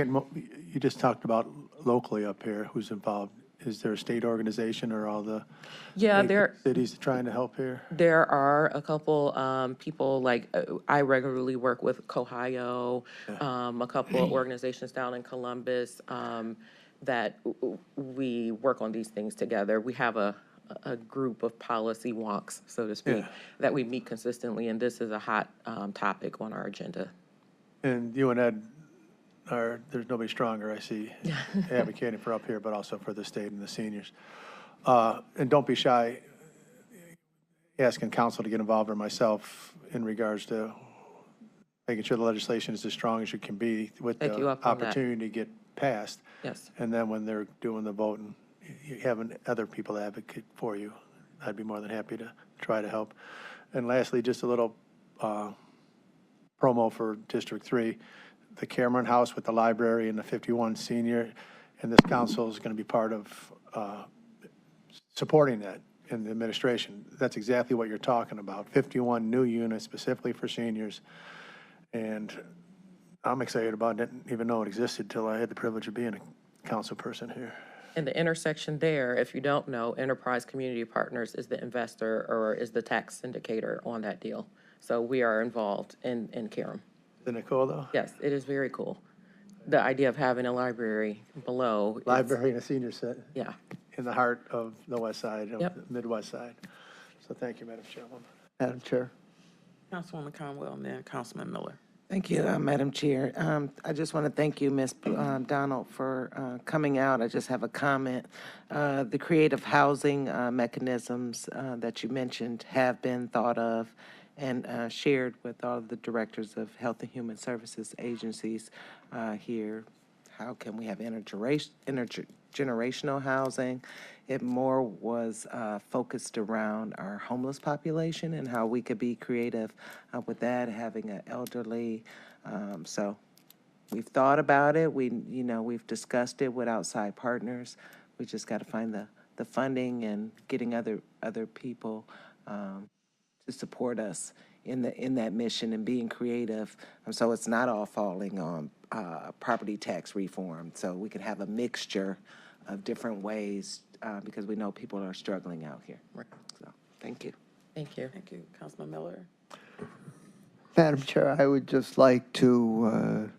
I: just talked about locally up here, who's involved. Is there a state organization or all the cities trying to help here?
H: There are a couple people, like I regularly work with Cohio, a couple of organizations down in Columbus that we work on these things together. We have a group of policy wonks, so to speak, that we meet consistently, and this is a hot topic on our agenda.
I: And you and Ed there's nobody stronger, I see, advocating for up here, but also for the state and the seniors. And don't be shy. asking council to get involved, or myself, in regards to making sure the legislation is as strong as it can be with
H: Take you
I: the
H: up on that.
I: opportunity to get passed.
H: Yes.
I: And then when they're doing the voting, you having other people advocate for you, I'd be more than happy to try to help. And lastly, just a little promo for District 3, the Cameron House with the library and the 51 senior, and this council is going to be part of supporting that in the administration. That's exactly what you're talking about, 51 new units specifically for seniors. And I'm excited about it, didn't even know it existed till I had the privilege of being a council person here.
H: And the intersection there, if you don't know, Enterprise Community Partners is the investor or is the tax syndicator on that deal. So we are involved in Karam.
I: Isn't it cool, though?
H: Yes, it is very cool. The idea of having a library below. is-
I: Library and a senior set
H: Yeah.
I: in the heart of the west side, of
H: Yep.
I: the Midwest side. So thank you, Madam Chairwoman.
C: Madam Chair.
A: Councilwoman Conwell and then Councilman Miller.
G: Thank you, Madam Chair. I just want to thank you, Ms. Donald, for coming out. I just have a comment. The creative housing mechanisms that you mentioned have been thought of and shared with all of the directors of Health and Human Services agencies here. How can we have intergenerational housing? It more was focused around our homeless population and how we could be creative with that, having an elderly. So we've thought about it. We've discussed it with outside partners. We just got to find the funding and getting other people to support us in that mission and being creative. So it's not all falling on property tax reform. So we could have a mixture of different ways because we know people are struggling out here. So, thank you.
H: Thank you.
A: Thank you. Councilman Miller.
C: Madam Chair, I would just like to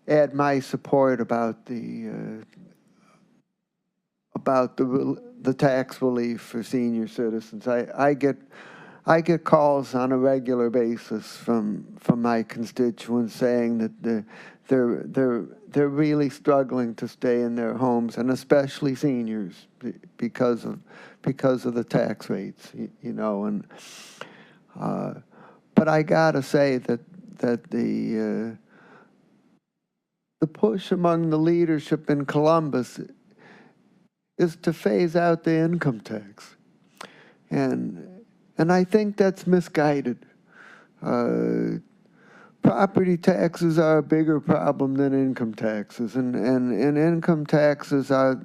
C: add my support about the tax relief for senior citizens. I get calls on a regular basis from my constituents saying that they're really struggling to stay in their homes, and especially seniors because of the tax rates, and but I gotta say that the push among the leadership in Columbus is to phase out the income tax, and I think that's misguided. Property taxes are a bigger problem than income taxes, and income taxes are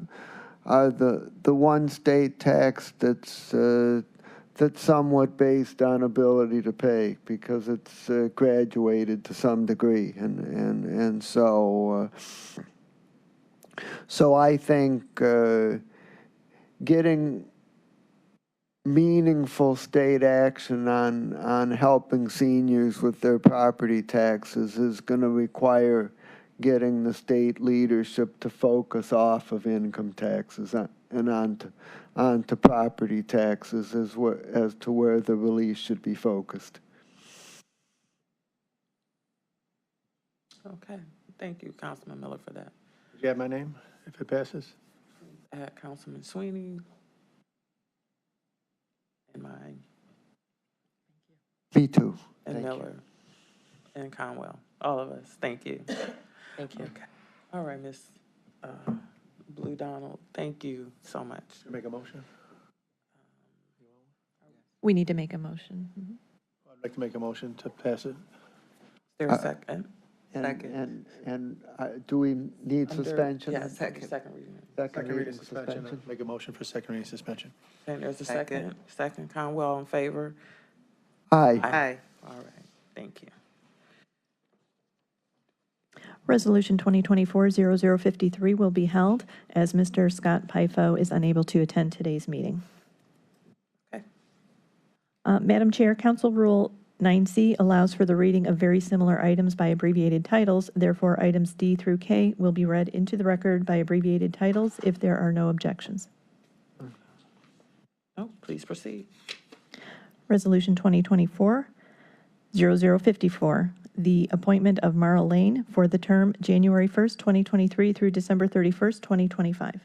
C: the one state tax that's somewhat based on ability to pay because it's graduated to some degree, and so I think getting meaningful state action on helping seniors with their property taxes is going to require getting the state leadership to focus off of income taxes and onto property taxes as to where the relief should be focused.
A: Okay. Thank you, Councilman Miller, for that.
I: Did you have my name, if it passes?
A: Councilman Sweeney. And mine.
C: Me too.
A: And
C: Thank you.
A: Miller. And Conwell. All of us. Thank you.
H: Thank you.
A: Okay. All right, Ms. Blue Donald, thank you so much.
I: Make a motion?
B: We need to make a motion. Mhm.
I: I'd like to make a motion to pass it.
A: Is there a second?
C: And do we need
A: Under-
C: suspension?
A: Yes, second reading.
C: Second reading suspension.
I: Make a motion for second reading suspension.
A: And there's a second. Second, Conwell in favor?
C: Aye.
G: Aye.
A: All right, thank you.
B: Resolution 2024-0053 will be held as Mr. Scott Pyfo is unable to attend today's meeting.
A: Okay.
B: Madam Chair, Council Rule 9C allows for the reading of very similar items by abbreviated titles. Therefore, items D through K will be read into the record by abbreviated titles if there are no objections.
A: Oh, please proceed.
B: Resolution 2024-0054, the appointment of Mara Lane for the term January 1st, 2023 through December 31st, 2025.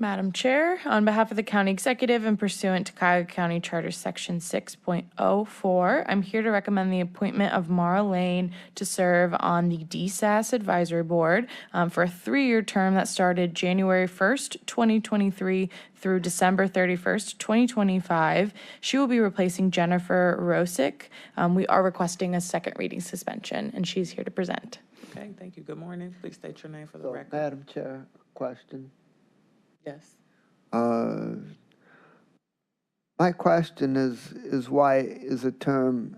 D: Madam Chair, on behalf of the County Executive and pursuant to Cuyahoga County Charter Section 6.04, I'm here to recommend the appointment of Mara Lane to serve on the DSAS Advisory Board for a 3-year term that started January 1st, 2023 through December 31st, 2025. She will be replacing Jennifer Rosick. We are requesting a second reading suspension, and she's here to present.
A: Okay, thank you. Good morning. Please state your name for the
C: So,
A: record.
C: Madam Chair, question.
A: Yes.
C: My question is why is a term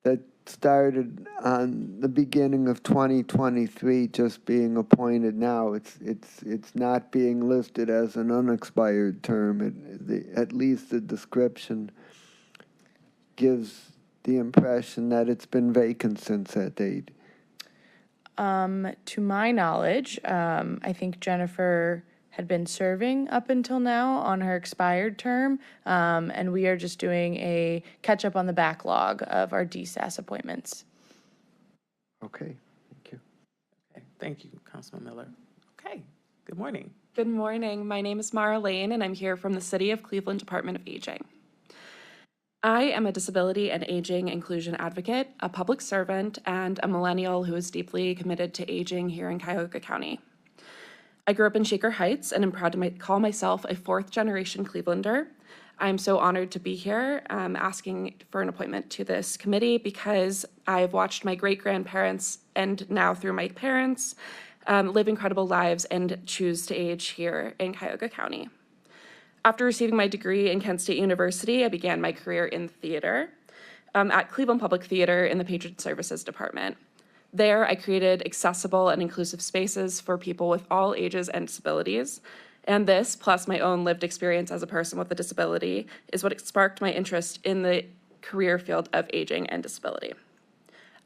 C: that started on the beginning of 2023 just being appointed now? It's not being listed as an unexpired term. At least the description gives the impression that it's been vacant since that date.
D: To my knowledge, I think Jennifer had been serving up until now on her expired term, and we are just doing a catch-up on the backlog of our DSAS appointments.
C: Okay, thank you.
A: Okay, thank you, Councilman Miller. Okay, good morning.
J: Good morning. My name is Mara Lane, and I'm here from the City of Cleveland Department of Aging. I am a disability and aging inclusion advocate, a public servant, and a millennial who is deeply committed to aging here in Cuyahoga County. I grew up in Shaker Heights and am proud to call myself a 4th-generation Clevelander. I'm so honored to be here asking for an appointment to this committee because I've watched my great-grandparents and now through my parents live incredible lives and choose to age here in Cuyahoga County. After receiving my degree in Kent State University, I began my career in theater at Cleveland Public Theater in the Patron Services Department. There, I created accessible and inclusive spaces for people with all ages and disabilities. And this, plus my own lived experience as a person with a disability, is what sparked my interest in the career field of aging and disability.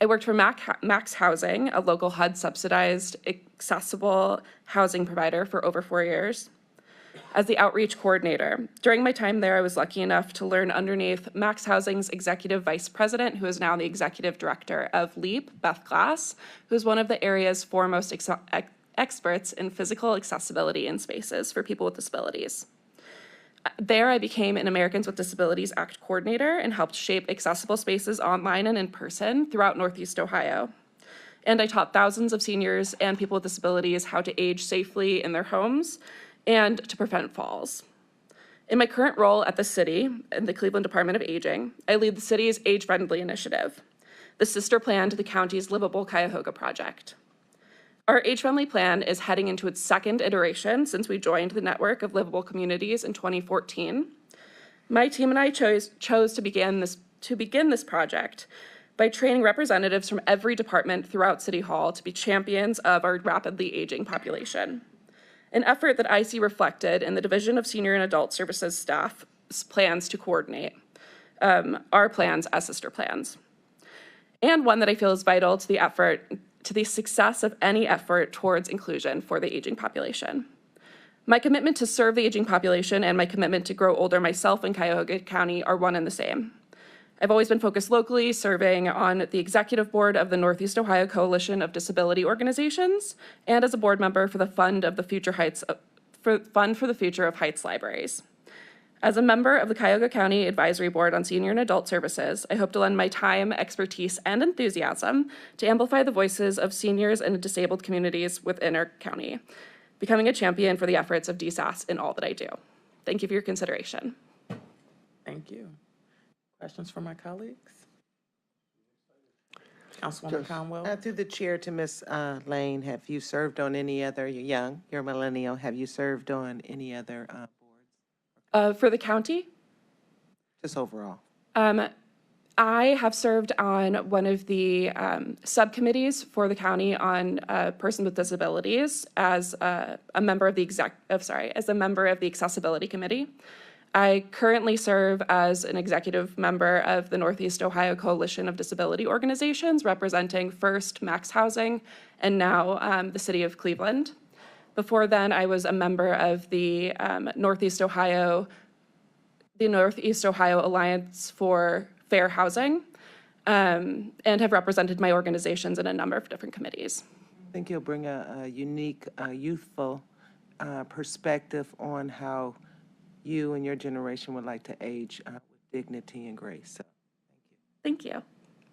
J: I worked for Max Housing, a local HUD-subsidized, accessible housing provider for over 4 years, as the outreach coordinator. During my time there, I was lucky enough to learn underneath Max Housing's executive vice president, who is now the executive director of LEAP, Beth Glass, who is one of the area's foremost experts in physical accessibility in spaces for people with disabilities. There, I became an Americans with Disabilities Act coordinator and helped shape accessible spaces online and in person throughout Northeast Ohio. And I taught thousands of seniors and people with disabilities how to age safely in their homes and to prevent falls. In my current role at the city, in the Cleveland Department of Aging, I lead the city's Age Friendly Initiative, the sister plan to the county's Livable Cuyahoga project. Our Age Friendly plan is heading into its 2nd iteration since we joined the network of livable communities in 2014. My team and I chose to begin this project by training representatives from every department throughout City Hall to be champions of our rapidly aging population. An effort that I see reflected in the Division of Senior and Adult Services staff's plans to coordinate our plans as sister plans. And one that I feel is vital to the success of any effort towards inclusion for the aging population. My commitment to serve the aging population and my commitment to grow older myself in Cuyahoga County are one and the same. I've always been focused locally, serving on the executive board of the Northeast Ohio Coalition of Disability Organizations and as a board member for the Fund for the Future of Heights Libraries. As a member of the Cuyahoga County Advisory Board on Senior and Adult Services, I hope to lend my time, expertise, and enthusiasm to amplify the voices of seniors and disabled communities within our county, becoming a champion for the efforts of DSAS in all that I do. Thank you for your consideration.
A: Thank you. Questions from my colleagues? Councilwoman Conwell?
G: Through the chair to Ms. Lane, have you served on any other, you're young, you're a millennial, have you served on any other boards?
J: For the county?
G: Just overall.
J: I have served on one of the subcommittees for the county on persons with disabilities as a member of the Accessibility Committee. I currently serve as an executive member of the Northeast Ohio Coalition of Disability Organizations, representing first Max Housing and now the City of Cleveland. Before then, I was a member of the Northeast Ohio Alliance for Fair Housing, and have represented my organizations in a number of different committees.
G: I think you'll bring a unique, youthful perspective on how you and your generation would like to age with dignity and grace. So,
J: Thank you.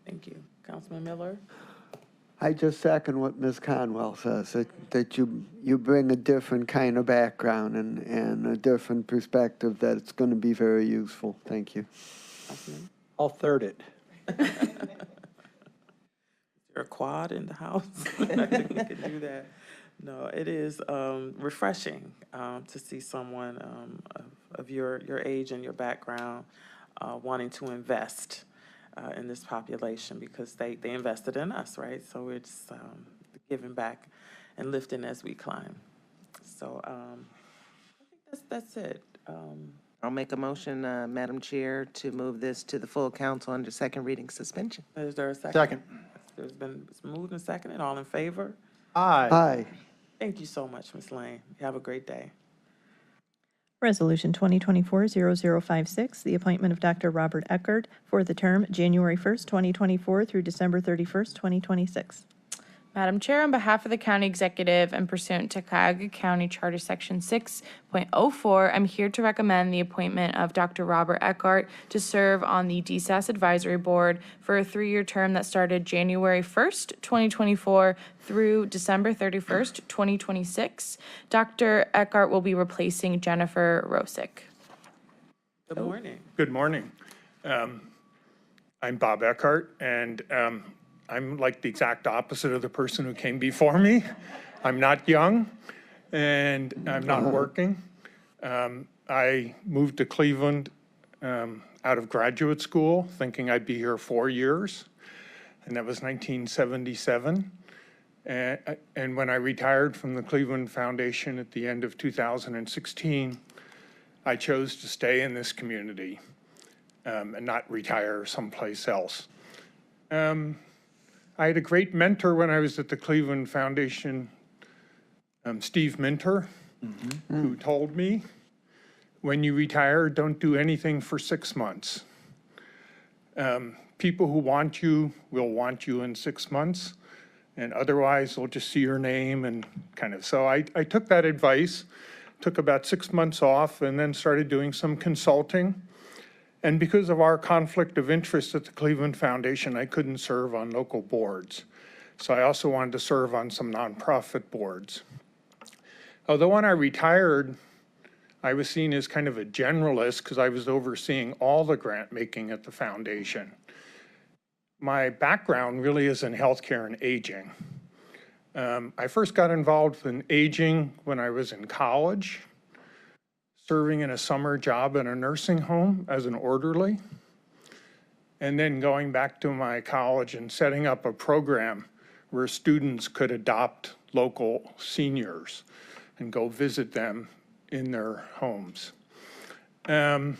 A: Thank you. Councilman Miller?
C: I just second what Ms. Conwell says, that you bring a different kind of background and a different perspective that's going to be very useful. Thank you.
A: Councilman?
I: I'll third it.
A: Is there a quad in the house? I think we could do that. No, it is refreshing to see someone of your age and your background wanting to invest in this population, because they invested in us, right? So it's giving back and lifting as we climb. So I think that's it.
G: I'll make a motion, Madam Chair, to move this to the full council under second reading suspension.
A: Is there a second?
I: Second.
A: It's moved and seconded. All in favor?
I: Aye.
C: Aye.
A: Thank you so much, Ms. Lane. Have a great day.
B: Resolution 2024-0056, the appointment of Dr. Robert Eckert for the term January 1st, 2024 through December 31st, 2026.
D: Madam Chair, on behalf of the county executive and pursuant to Cuyahoga County Charter Section 6.04, I'm here to recommend the appointment of Dr. Robert Eckert to serve on the DSAS Advisory Board for a 3-year term that started January 1st, 2024 through December 31st, 2026. Dr. Eckert will be replacing Jennifer Rosick.
A: Good morning.
K: Good morning. I'm Bob Eckhart, and I'm like the exact opposite of the person who came before me. I'm not young, and I'm not working. I moved to Cleveland out of graduate school, thinking I'd be here 4 years, and that was 1977. And when I retired from the Cleveland Foundation at the end of 2016, I chose to stay in this community and not retire someplace else. I had a great mentor when I was at the Cleveland Foundation, Steve Minter, who told me, when you retire, don't do anything for 6 months. People who want you will want you in 6 months, and otherwise they'll just see your name and kind of. So I took that advice, took about 6 months off, and then started doing some consulting. And because of our conflict of interest at the Cleveland Foundation, I couldn't serve on local boards. So I also wanted to serve on some nonprofit boards. Although when I retired, I was seen as kind of a generalist because I was overseeing all the grant making at the foundation. My background really is in healthcare and aging. I first got involved in aging when I was in college, serving in a summer job in a nursing home as an orderly, and then going back to my college and setting up a program where students could adopt local seniors and go visit them in their homes. And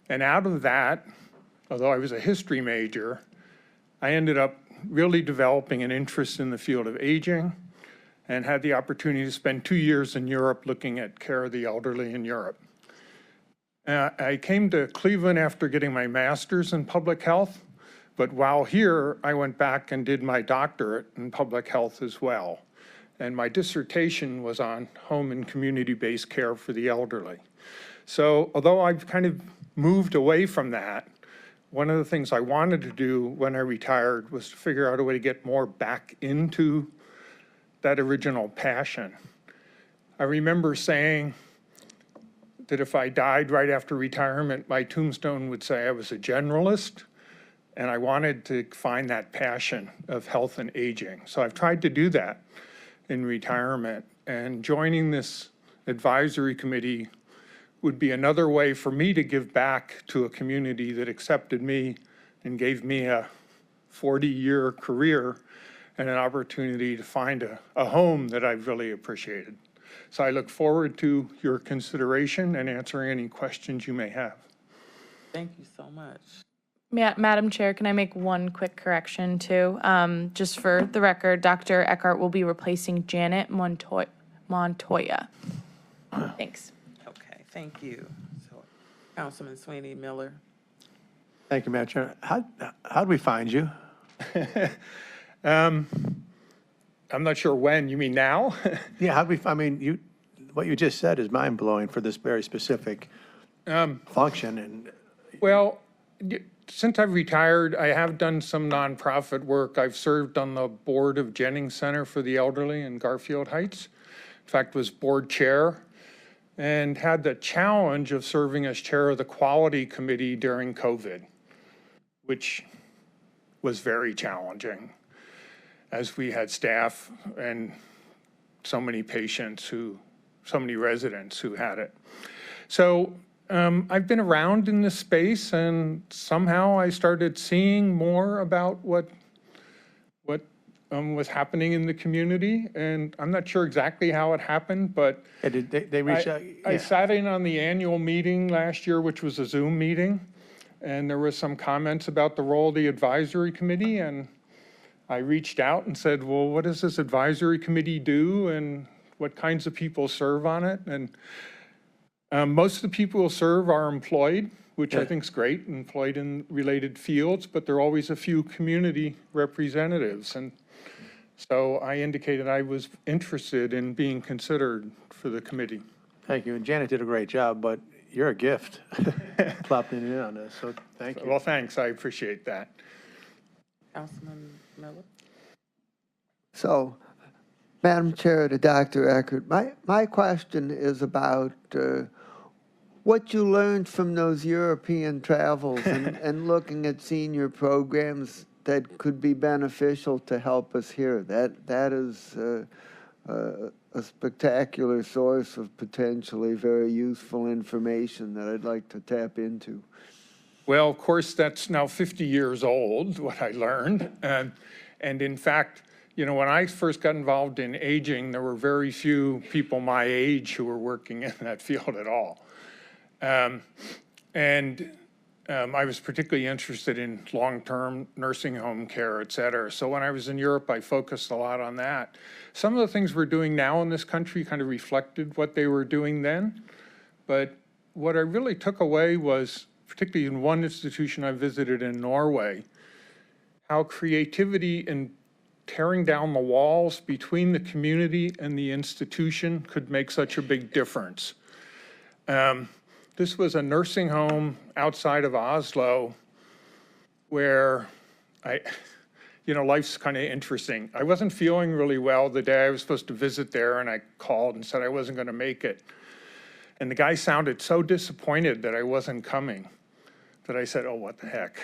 K: out of that, although I was a history major, I ended up really developing an interest in the field of aging and had the opportunity to spend 2 years in Europe looking at care of the elderly in Europe. I came to Cleveland after getting my master's in public health, but while here, I went back and did my doctorate in public health as well. And my dissertation was on home and community-based care for the elderly. So although I've kind of moved away from that, one of the things I wanted to do when I retired was to figure out a way to get more back into that original passion. I remember saying that if I died right after retirement, my tombstone would say I was a generalist, and I wanted to find that passion of health and aging. So I've tried to do that in retirement, and joining this advisory committee would be another way for me to give back to a community that accepted me and gave me a 40-year career and an opportunity to find a home that I've really appreciated. So I look forward to your consideration and answering any questions you may have.
A: Thank you so much.
D: Madam Chair, can I make one quick correction too? Just for the record, Dr. Eckhart will be replacing Janet Montoya. Thanks.
A: Okay, thank you. So, Councilman Sweeney Miller.
I: Thank you, Madam Chair. How'd we find you?
K: I'm not sure when. You mean now?
I: Yeah, I mean, what you just said is mind-blowing for this very specific function, and
K: Well, since I've retired, I have done some nonprofit work. I've served on the board of Jennings Center for the Elderly in Garfield Heights. In fact, was board chair and had the challenge of serving as chair of the quality committee during COVID, which was very challenging as we had staff and so many patients so many residents who had it. So I've been around in this space, and somehow I started seeing more about what was happening in the community, and I'm not sure exactly how it happened, but
I: did they reach out?
K: I
I: Yeah.
K: sat in on the annual meeting last year, which was a Zoom meeting, and there was some comments about the role of the advisory committee, and I reached out and said, well, what does this advisory committee do, and what kinds of people serve on it? And most of the people who serve are employed, which I think is great, employed in related fields, but there are always a few community representatives. And so I indicated I was interested in being considered for the committee.
I: Thank you, and Janet did a great job, but you're a gift plopping in on this, so thank you.
K: Well, thanks, I appreciate that.
A: Councilman Miller?
C: So, Madam Chair to Dr. Eckert, my question is about what you learned from those European travels and looking at senior programs that could be beneficial to help us here. That is a spectacular source of potentially very useful information that I'd like to tap into.
K: Well, of course, that's now 50 years old, what I learned. And in fact, you know, when I first got involved in aging, there were very few people my age who were working in that field at all. I was particularly interested in long-term nursing home care, et cetera. So when I was in Europe, I focused a lot on that. Some of the things we're doing now in this country kind of reflected what they were doing then. But what I really took away was, particularly in one institution I visited in Norway, how creativity in tearing down the walls between the community and the institution could make such a big difference. This was a nursing home outside of Oslo where life's kind of interesting. I wasn't feeling really well the day I was supposed to visit there, and I called and said I wasn't going to make it. And the guy sounded so disappointed that I wasn't coming that I said, oh, what the heck?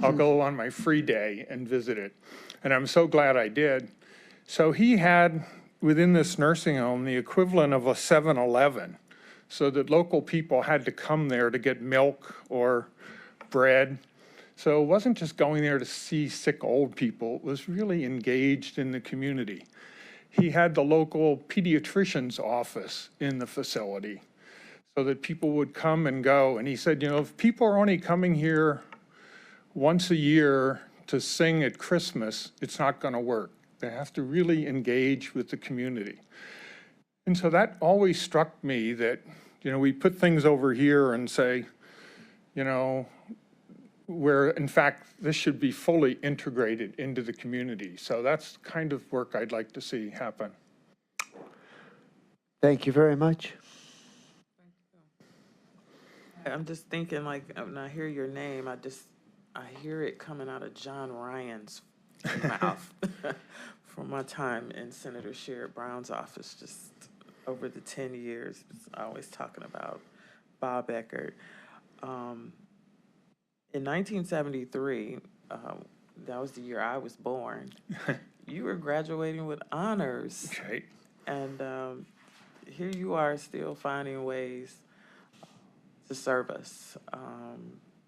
K: I'll go on my free day and visit it. And I'm so glad I did. So he had, within this nursing home, the equivalent of a 7-Eleven, so that local people had to come there to get milk or bread. So it wasn't just going there to see sick old people, it was really engaged in the community. He had the local pediatrician's office in the facility so that people would come and go. And he said, if people are only coming here once a year to sing at Christmas, it's not going to work. They have to really engage with the community. And so that always struck me that, we put things over here and say, where in fact this should be fully integrated into the community. So that's the kind of work I'd like to see happen.
C: Thank you very much.
A: I'm just thinking, like, when I hear your name, I hear it coming out of John Ryan's mouth from my time in Senator Sherrod Brown's office, just over the 10 years, always talking about Bob Eckert. In 1973, that was the year I was born, you were graduating with honors.
K: Right.
A: And here you are still finding ways to serve us.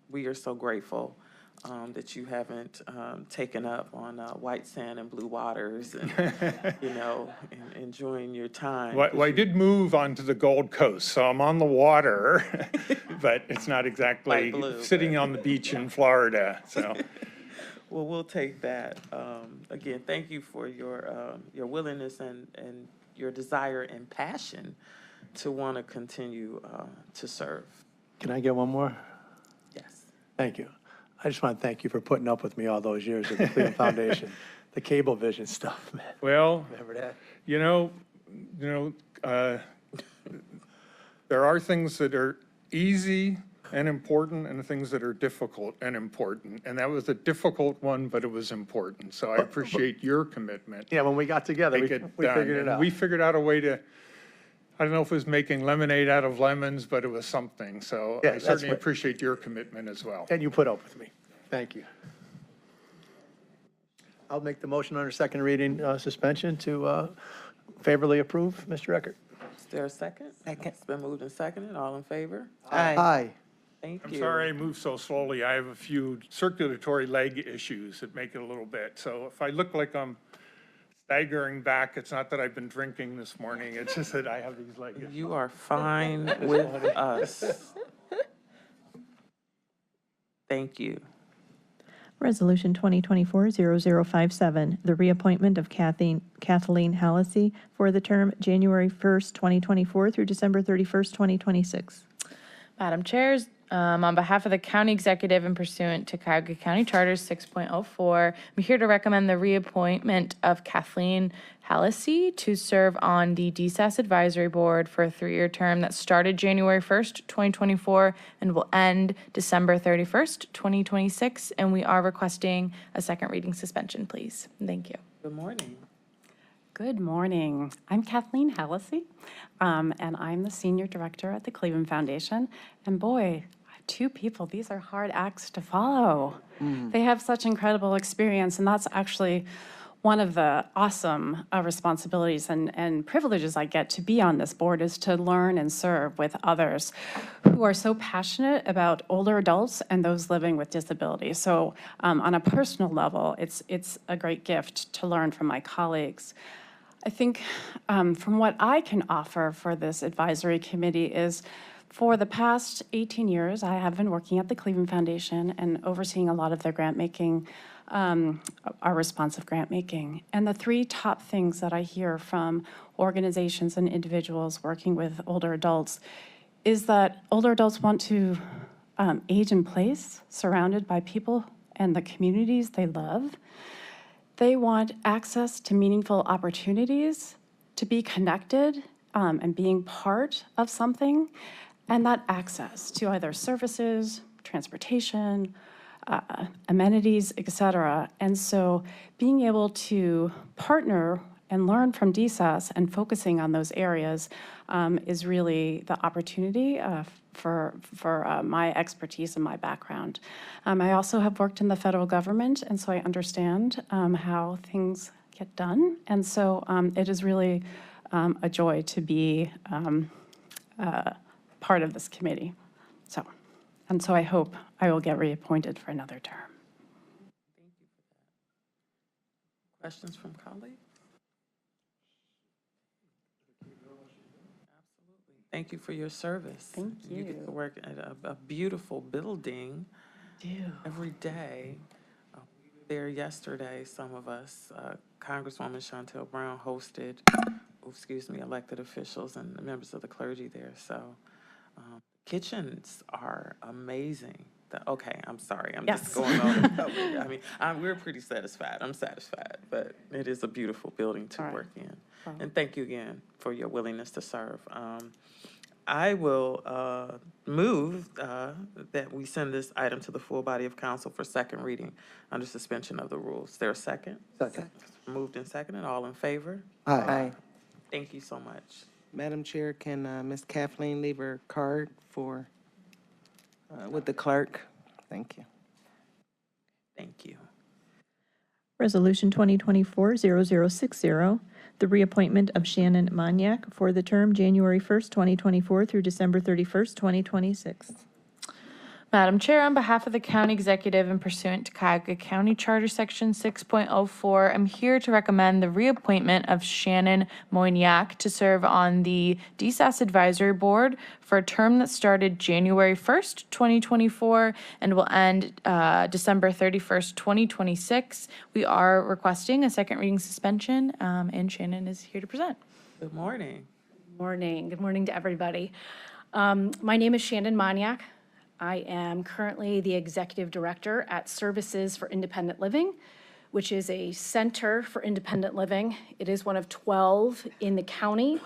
A: We are so grateful that you haven't taken up on white sand and blue waters and, and enjoying your time.
K: Well, I did move onto the Gold Coast, so I'm on the water, but it's not exactly
A: blue,
K: sitting on the beach in Florida, so.
A: Well, we'll take that. Again, thank you for your willingness and your desire and passion to want to continue to serve.
I: Can I get one more?
A: Yes.
I: Thank you. I just want to thank you for putting up with me all those years at the Cleveland Foundation. The Cablevision stuff, man.
K: Well,
I: Remember that?
K: there are things that are easy and important and things that are difficult and important. And that was a difficult one, but it was important. So I appreciate your commitment.
I: Yeah, when we got together, we
K: Make it
I: we
K: done.
I: figured it
K: And
I: out.
K: we figured out a way to, I don't know if it was making lemonade out of lemons, but it was something. So
I: Yeah,
K: I
I: that's
K: certainly
I: what-
K: appreciate your commitment as well.
I: And you put up with me. Thank you. I'll make the motion under second reading suspension to favorably approve. Mr. Eckert?
A: Is there a second?
G: Second.
A: It's been moved and seconded. All in favor?
G: Aye.
C: Aye.
A: Thank
K: I'm
A: you.
K: sorry I moved so slowly. I have a few circulatory leg issues that make it a little bit. So if I look like I'm staggering back, it's not that I've been drinking this morning. It's just that I have these leg issues.
A: You are fine with us. Thank you.
B: Resolution 2024-0057, the reappointment of Kathleen Hallisey for the term January 1st, 2024 through December 31st, 2026.
D: Madam Chairs, on behalf of the county executive and pursuant to Cuyahoga County Charter 6.04, I'm here to recommend the reappointment of Kathleen Hallisey to serve on the DSAS Advisory Board for a 3-year term that started January 1st, 2024 and will end December 31st, 2026. And we are requesting a second reading suspension, please. Thank you.
A: Good morning.
L: Good morning. I'm Kathleen Hallisey, and I'm the Senior Director at the Cleveland Foundation. And boy, I have 2 people. These are hard acts to follow. They have such incredible experience, and that's actually one of the awesome responsibilities and privileges I get to be on this board, is to learn and serve with others who are so passionate about older adults and those living with disabilities. So on a personal level, it's a great gift to learn from my colleagues. I think from what I can offer for this advisory committee is, for the past 18 years, I have been working at the Cleveland Foundation and overseeing a lot of their grant making, our responsive grant making. And the 3 top things that I hear from organizations and individuals working with older adults is that older adults want to age in place, surrounded by people and the communities they love. They want access to meaningful opportunities, to be connected and being part of something, and that access to either services, transportation, amenities, et cetera. And so being able to partner and learn from DSAS and focusing on those areas is really the opportunity for my expertise and my background. I also have worked in the federal government, and so I understand how things get done. And so it is really a joy to be part of this committee. So I hope I will get reappointed for another term.
A: Questions from colleagues? Thank you for your service.
L: Thank
A: You get
L: you.
A: to work at a beautiful building every day. We were there yesterday, some of us. Congresswoman Shontel Brown hosted, elected officials and members of the clergy there. So kitchens are amazing. Okay, I'm sorry. I'm just going on. I mean, we're pretty satisfied. I'm satisfied, but it is a beautiful building to work in. And thank you again for your willingness to serve. I will move that we send this item to the full body of council for second reading under suspension of the rules. Is there a second?
C: Second.
A: Moved and seconded. All in favor?
C: Aye.
A: Thank you so much.
G: Madam Chair, can Ms. Kathleen leave her card for, with the clerk? Thank you.
A: Thank you.
B: Resolution 2024-0060, the reappointment of Shannon Moniak for the term January 1st, 2024 through December 31st, 2026.
D: Madam Chair, on behalf of the county executive and pursuant to Cuyahoga County Charter Section 6.04, I'm here to recommend the reappointment of Shannon Moyniak to serve on the DSAS Advisory Board for a term that started January 1st, 2024 and will end December 31st, 2026. We are requesting a second reading suspension, and Shannon is here to present.
A: Good morning.
M: Morning. Good morning to everybody. My name is Shannon Moniak. I am currently the Executive Director at Services for Independent Living, which is a center for independent living. It is one of 12 in the county,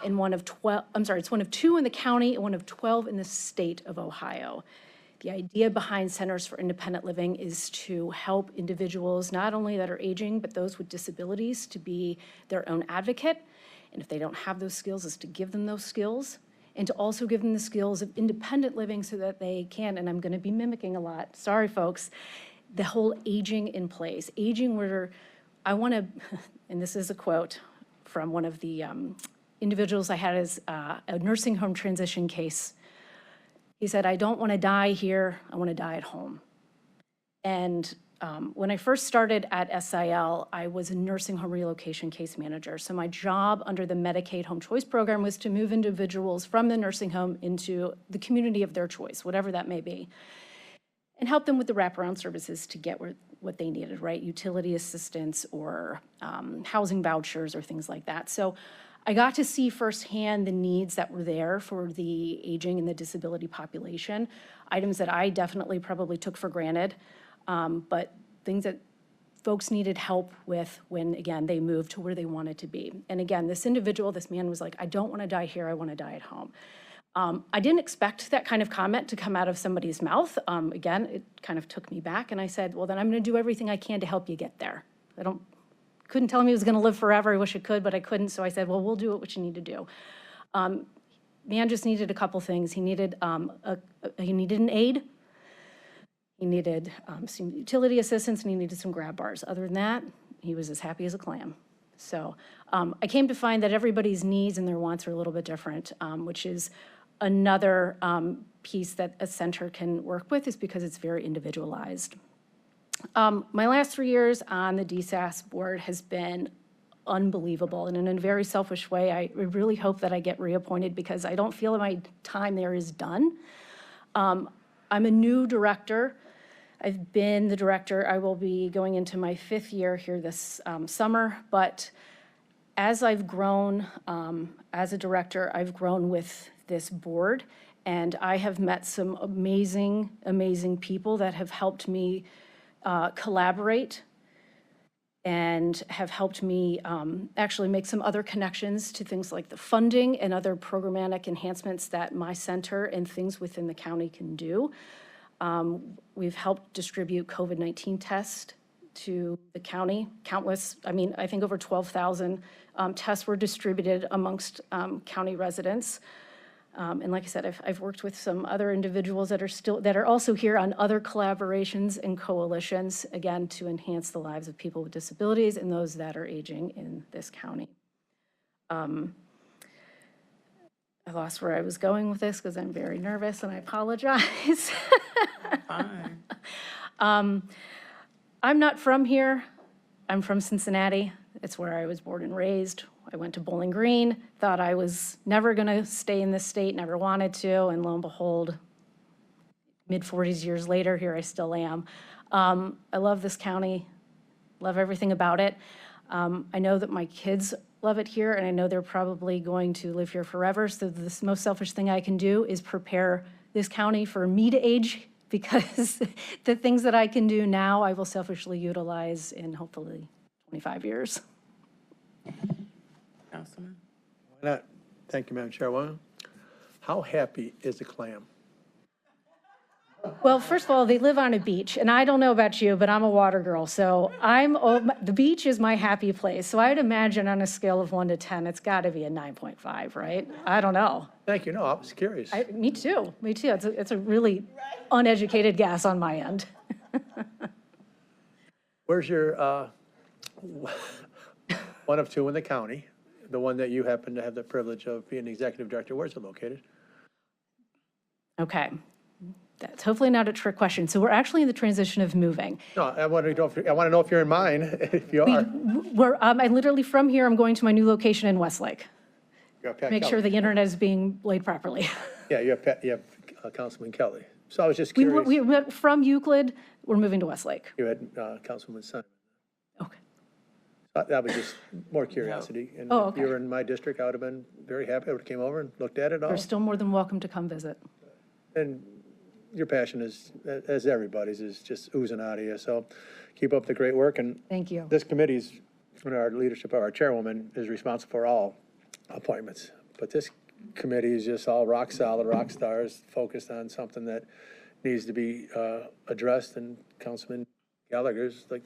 M: and one of 12, I'm sorry, it's one of 2 in the county and one of 12 in the state of Ohio. The idea behind Centers for Independent Living is to help individuals, not only that are aging, but those with disabilities, to be their own advocate. And if they don't have those skills, is to give them those skills, and to also give them the skills of independent living so that they can, and I'm going to be mimicking a lot, sorry folks, the whole aging in place. Aging where I want to, and this is a quote from one of the individuals I had as a nursing home transition case. He said, I don't want to die here, I want to die at home. And when I first started at SIL, I was a nursing home relocation case manager. So my job under the Medicaid Home Choice Program was to move individuals from the nursing home into the community of their choice, whatever that may be, and help them with the wraparound services to get what they needed, right? Utility assistance or housing vouchers or things like that. So I got to see firsthand the needs that were there for the aging and the disability population, items that I definitely probably took for granted, but things that folks needed help with when, again, they moved to where they wanted to be. And again, this individual, this man was like, I don't want to die here, I want to die at home. I didn't expect that kind of comment to come out of somebody's mouth. Again, it kind of took me back, and I said, well, then I'm going to do everything I can to help you get there. Couldn't tell him he was going to live forever. I wish I could, but I couldn't. So I said, well, we'll do what you need to do. Man just needed a couple things. He needed he needed an aid. He needed some utility assistance, and he needed some grab bars. Other than that, he was as happy as a clam. So I came to find that everybody's needs and their wants are a little bit different, which is another piece that a center can work with, is because it's very individualized. My last 3 years on the DSAS board has been unbelievable, and in a very selfish way, I really hope that I get reappointed because I don't feel my time there is done. I'm a new director. I've been the director. I will be going into my 5th year here this summer, but as I've grown as a director, I've grown with this board, and I have met some amazing, amazing people that have helped me collaborate and have helped me actually make some other connections to things like the funding and other programmatic enhancements that my center and things within the county can do. We've helped distribute COVID-19 tests to the county, countless, I think over 12,000 tests were distributed amongst county residents. And like I said, I've worked with some other individuals that are also here on other collaborations and coalitions, again, to enhance the lives of people with disabilities and those that are aging in this county. I lost where I was going with this because I'm very nervous and I apologize.
A: Fine.
M: I'm not from here. I'm from Cincinnati. It's where I was born and raised. I went to Bowling Green, thought I was never going to stay in this state, never wanted to, and lo and behold, mid-40s years later, here I still am. I love this county, love everything about it. I know that my kids love it here, and I know they're probably going to live here forever, so the most selfish thing I can do is prepare this county for me to age, because the things that I can do now, I will selfishly utilize in hopefully 25 years.
A: Councilman?
I: Why not? Thank you, Madam Chairwoman. How happy is a clam?
M: Well, first of all, they live on a beach, and I don't know about you, but I'm a water girl, so the beach is my happy place. So I would imagine on a scale of 1 to 10, it's got to be a 9.5, right? I don't know.
I: Thank you. No, I was curious.
M: Me too. It's a really uneducated guess on my end.
I: Where's your one of 2 in the county, the one that you happen to have the privilege of being the executive director? Where's it located?
M: Okay. That's hopefully not a trick question. So we're actually in the transition of moving.
I: No, I want to know if you're in mine, if you are.
M: I'm literally from here. I'm going to my new location in Westlake.
I: You're Pat
M: Make
I: Kelly.
M: sure the internet is being laid properly.
I: Yeah, you have Councilman Kelly. So I was just curious.
M: We went from Euclid, we're moving to Westlake.
I: You had Councilman Simon.
M: Okay.
I: That was just more curiosity. And
M: Oh,
I: if
M: okay.
I: you were in my district, I would have been very happy. I would have came over and looked at it all.
M: You're still more than welcome to come visit.
I: And your passion is, as everybody's, is just oozing out of you. So keep up the great work. And
M: Thank you.
I: this committee's, under our leadership of our chairwoman, is responsible for all appointments, But this committee is just all rock solid, rock stars, focused on something that needs to be addressed. And Councilman Gallagher's like,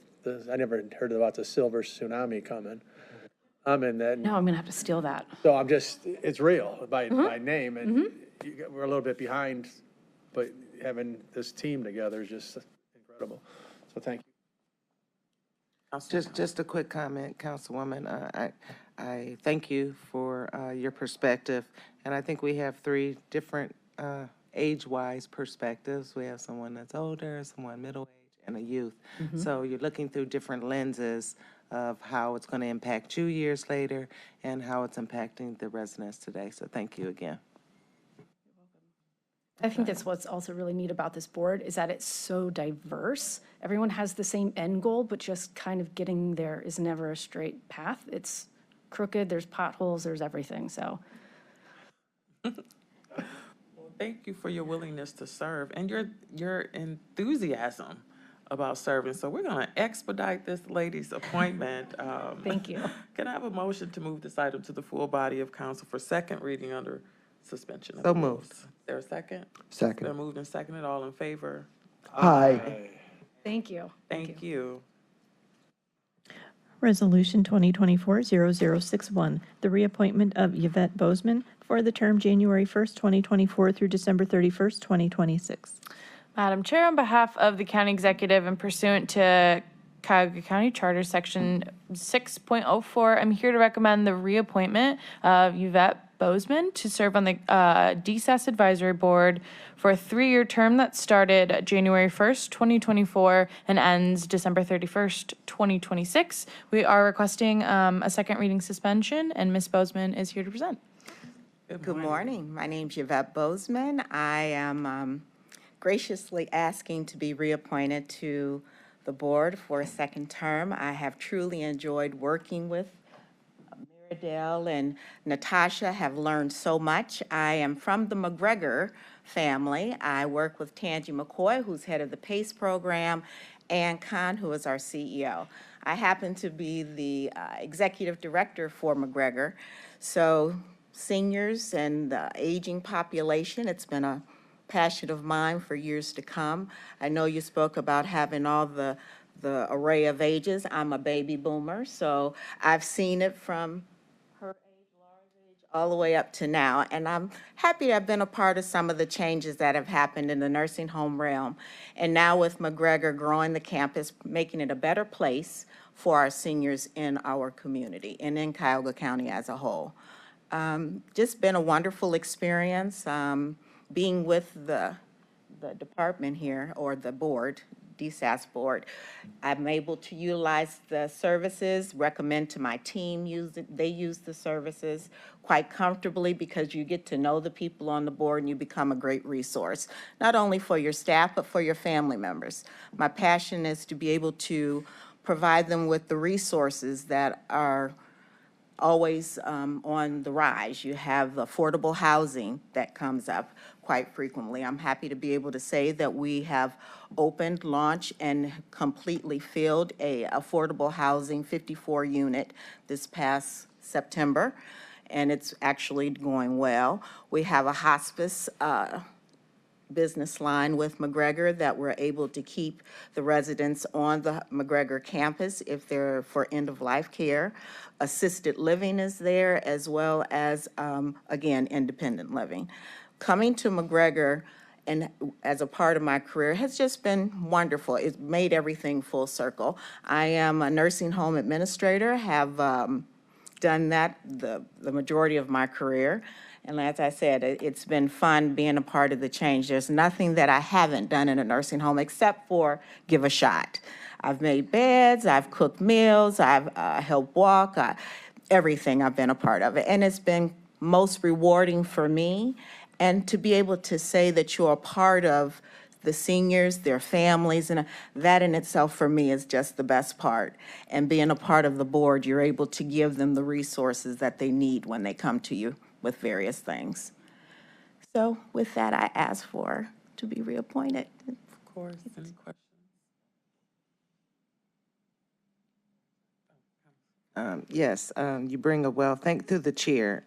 I: I never heard about the silver tsunami coming. I'm in that.
M: No, I'm going to have to steal that.
I: So I'm just, it's real by name, and we're a little bit behind, but having this team together is just incredible. So thank you.
G: Just a quick comment, Councilwoman. I thank you for your perspective, and I think we have three different age-wise perspectives. We have someone that's older, someone middle-aged, and a youth. So you're looking through different lenses of how it's going to impact you years later and how it's impacting the residents today. So thank you again.
M: I think that's what's also really neat about this board is that it's so diverse. Everyone has the same end goal, but just kind of getting there is never a straight path. It's crooked, there's potholes, there's everything, so.
A: Well, thank you for your willingness to serve and your enthusiasm about serving. So we're going to expedite this lady's appointment.
M: Thank you.
A: Can I have a motion to move this item to the full body of council for second reading under suspension of
G: So
A: the rules?
G: moved.
A: Is there a second?
C: Second.
A: They're moved and seconded. All in favor?
C: Aye.
M: Thank you.
A: Thank you.
B: Resolution 2024-0061, the reappointment of Yvette Bozeman for the term January 1st, 2024 through December 31st, 2026.
D: Madam Chair, on behalf of the county executive and pursuant to Cuyahoga County Charter Section 6.04, I'm here to recommend the reappointment of Yvette Bozeman to serve on the DSAS Advisory Board for a 3-year term that started January 1st, 2024 and ends December 31st, 2026. We are requesting a second reading suspension, and Ms. Bozeman is here to present.
N: Good morning. My name's Yvette Bozeman. I am graciously asking to be reappointed to the board for a second term. I have truly enjoyed working with Miradell and Natasha, have learned so much. I am from the McGregor family. I work with Tangi McCoy, who's head of the PACE program, and Khan, who is our CEO. I happen to be the executive director for McGregor. So seniors and the aging population, it's been a passion of mine for years to come. I know you spoke about having all the array of ages. I'm a baby boomer, so I've seen it from her age, Laura's age, all the way up to now. And I'm happy to have been a part of some of the changes that have happened in the nursing home realm. And now with McGregor growing the campus, making it a better place for our seniors in our community and in Cuyahoga County as a whole. Just been a wonderful experience. Being with the department here, or the board, DSAS board, I'm able to utilize the services, recommend to my team, they use the services quite comfortably because you get to know the people on the board and you become a great resource, not only for your staff, but for your family members. My passion is to be able to provide them with the resources that are always on the rise. You have affordable housing that comes up quite frequently. I'm happy to be able to say that we have opened, launched, and completely filled a affordable housing 54 unit this past September, and it's actually going well. We have a hospice business line with McGregor that we're able to keep the residents on the McGregor campus if they're for end-of-life care. Assisted living is there, as well as, again, independent living. Coming to McGregor and as a part of my career has just been wonderful. It's made everything full circle. I am a nursing home administrator, have done that the majority of my career. And as I said, it's been fun being a part of the change. There's nothing that I haven't done in a nursing home except for give a shot. I've made beds, I've cooked meals, I've helped walk, everything I've been a part of it. And it's been most rewarding for me. And to be able to say that you're a part of the seniors, their families, and that in itself for me is just the best part. And being a part of the board, you're able to give them the resources that they need when they come to you with various things. So with that, I ask for to be reappointed.
A: Of course. Any questions?
G: Yes, you bring a well, thank through the chair.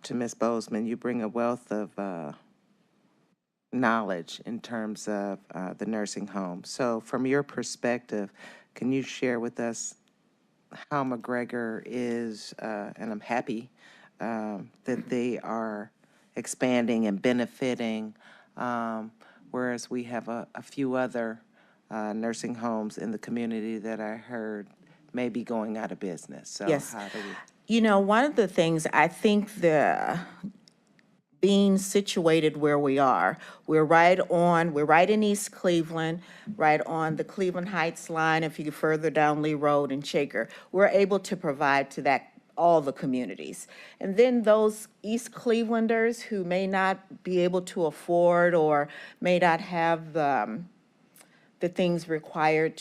G: to Ms. Bozeman. You bring a wealth of knowledge in terms of the nursing home. So from your perspective, can you share with us how McGregor is, and I'm happy that they are expanding and benefiting, whereas we have a few other nursing homes in the community that I heard may be going out of business. So
N: Yes.
G: how do we?
N: You know, one of the things, I think being situated where we are, we're right in East Cleveland, right on the Cleveland Heights line, if you go further down Lee Road and Shaker. We're able to provide to all the communities. And then those East Clevelanders who may not be able to afford or may not have the things required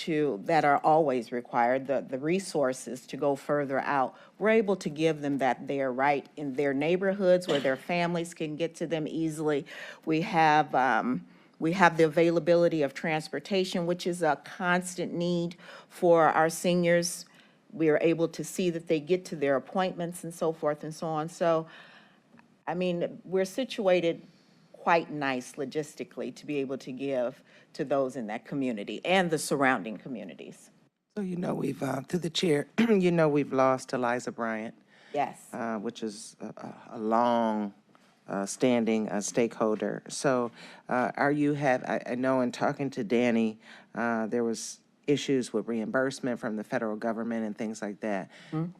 N: that are always required, the resources to go further out, we're able to give them that there right in their neighborhoods where their families can get to them easily. We have the availability of transportation, which is a constant need for our seniors. We are able to see that they get to their appointments and so forth and so on. So, I mean, we're situated quite nice logistically to be able to give to those in that community and the surrounding communities.
G: So we've, through the chair, we've lost Eliza Bryant.
N: Yes.
G: Which is a long standing stakeholder. So I know in talking to Danny, there was issues with reimbursement from the federal government and things like that.
N: Mm-hmm.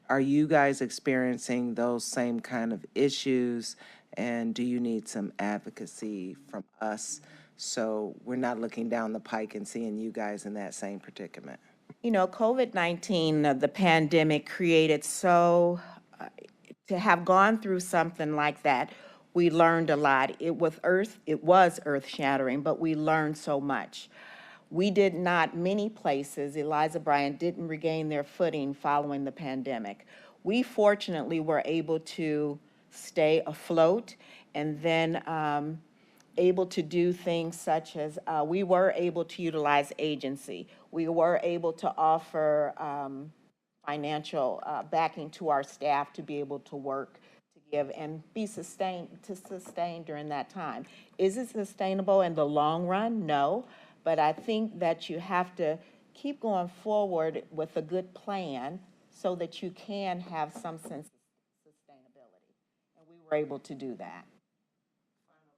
G: Are you guys experiencing those same kind of issues? And do you need some advocacy from us so we're not looking down the pike and seeing you guys in that same predicament?
N: You know, COVID-19, the pandemic created to have gone through something like that, we learned a lot. It was earth-shattering, but we learned so much. Many places, Eliza Bryant didn't regain their footing following the pandemic. We fortunately were able to stay afloat and then able to do things such as we were able to utilize agency. We were able to offer financial backing to our staff to be able to work, to give, and be sustain during that time. Is it sustainable in the long run? No, but I think that you have to keep going forward with a good plan so that you can have some sense of sustainability. And we were able to do that.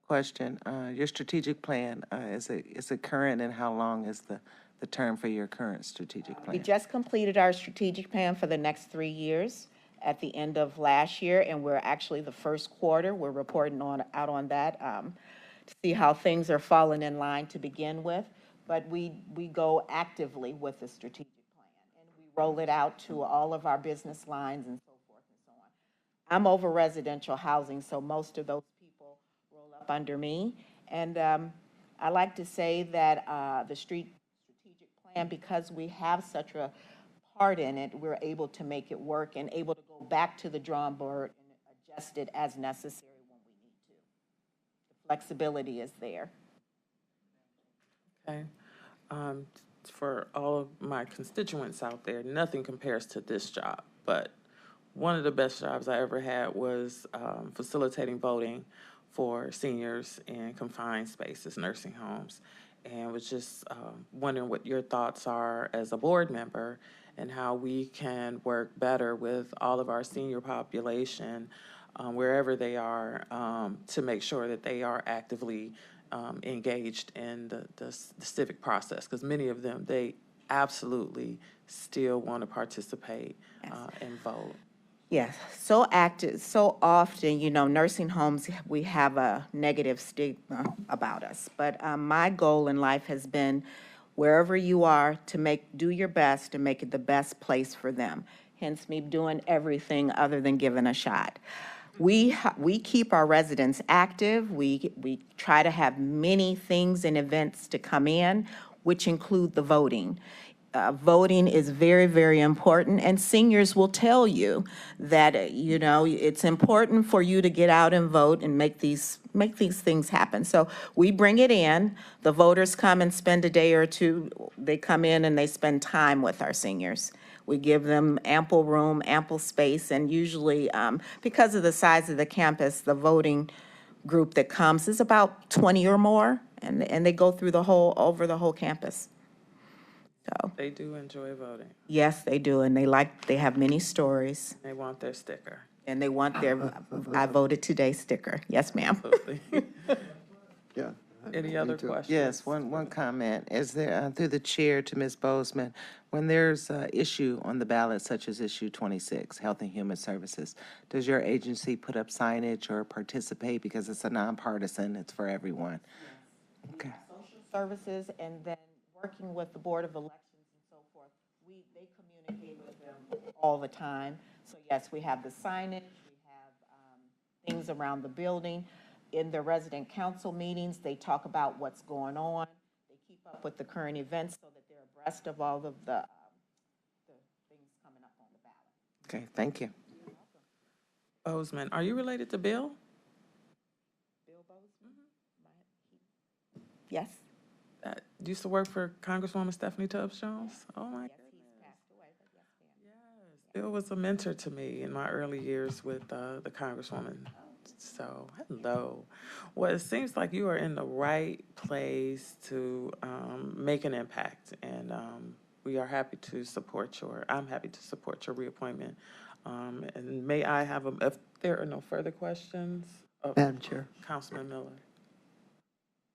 G: Question, your strategic plan, is it current, and how long is the term for your current strategic plan?
N: We just completed our strategic plan for the next 3 years at the end of last year, and we're actually the first quarter. We're reporting out on that to see how things are falling in line to begin with. But we go actively with the strategic plan, and we roll it out to all of our business lines and so forth and so on. I'm over residential housing, so most of those people roll up under me. And I like to say that the strategic plan, because we have such a part in it, we're able to make it work and able to go back to the drawing board and adjust it as necessary when we need to. The flexibility is there.
A: Okay. For all of my constituents out there, nothing compares to this job, but one of the best jobs I ever had was facilitating voting for seniors in confined spaces, nursing homes, and was just wondering what your thoughts are as a board member and how we can work better with all of our senior population, wherever they are, to make sure that they are actively engaged in the civic process, because many of them, they absolutely still want to participate and vote.
N: Yes, so active, so often, nursing homes, we have a negative stigma about us. But my goal in life has been, wherever you are, to do your best to make it the best place for them. Hence me doing everything other than giving a shot. We keep our residents active. We try to have many things and events to come in, which include the voting. voting is very, very important, and seniors will tell you that, you know, it's important for you to get out and vote and make these things happen. So we bring it in, the voters come and spend a day or two, they come in and they spend time with our seniors. We give them ample room, ample space, and usually, because of the size of the campus, the voting group that comes is about 20 or more, and they go through over the whole campus. So,
A: They do enjoy voting.
N: yes, they do, and they have many stories,
A: They want their sticker.
N: and they want their I voted today sticker. Yes, ma'am.
A: Absolutely.
C: Yeah.
A: Any other
C: Me too.
A: questions?
G: Yes, one comment. Is there, through the chair to Ms. Bozeman, when there's an issue on the ballot such as issue 26, Health and Human Services, does your agency put up signage or participate because it's a nonpartisan, it's for everyone? Okay.
N: Social services, and then working with the Board of Elections and so forth, they communicate with them all the time. So yes, we have the signage, we have things around the building. In the resident council meetings, they talk about what's going on. They keep up with the current events so that they're abreast of all of the things coming up on the ballot.
G: Okay, thank you.
A: Bozeman, are you related to Bill?
N: Bill Bozeman? Yes.
A: That used to work for Congresswoman Stephanie Tubbs Jones? Oh, my
N: Yes,
A: goodness.
N: he's passed away, but yes, ma'am.
A: Yes, Bill was a mentor to me in my early years with the Congresswoman. So, hello. Well, it seems like you are in the right place to make an impact, and we are happy to support I'm happy to support your reappointment. And may I have, if there are no further questions?
C: Madam Chair.
A: Councilman Miller.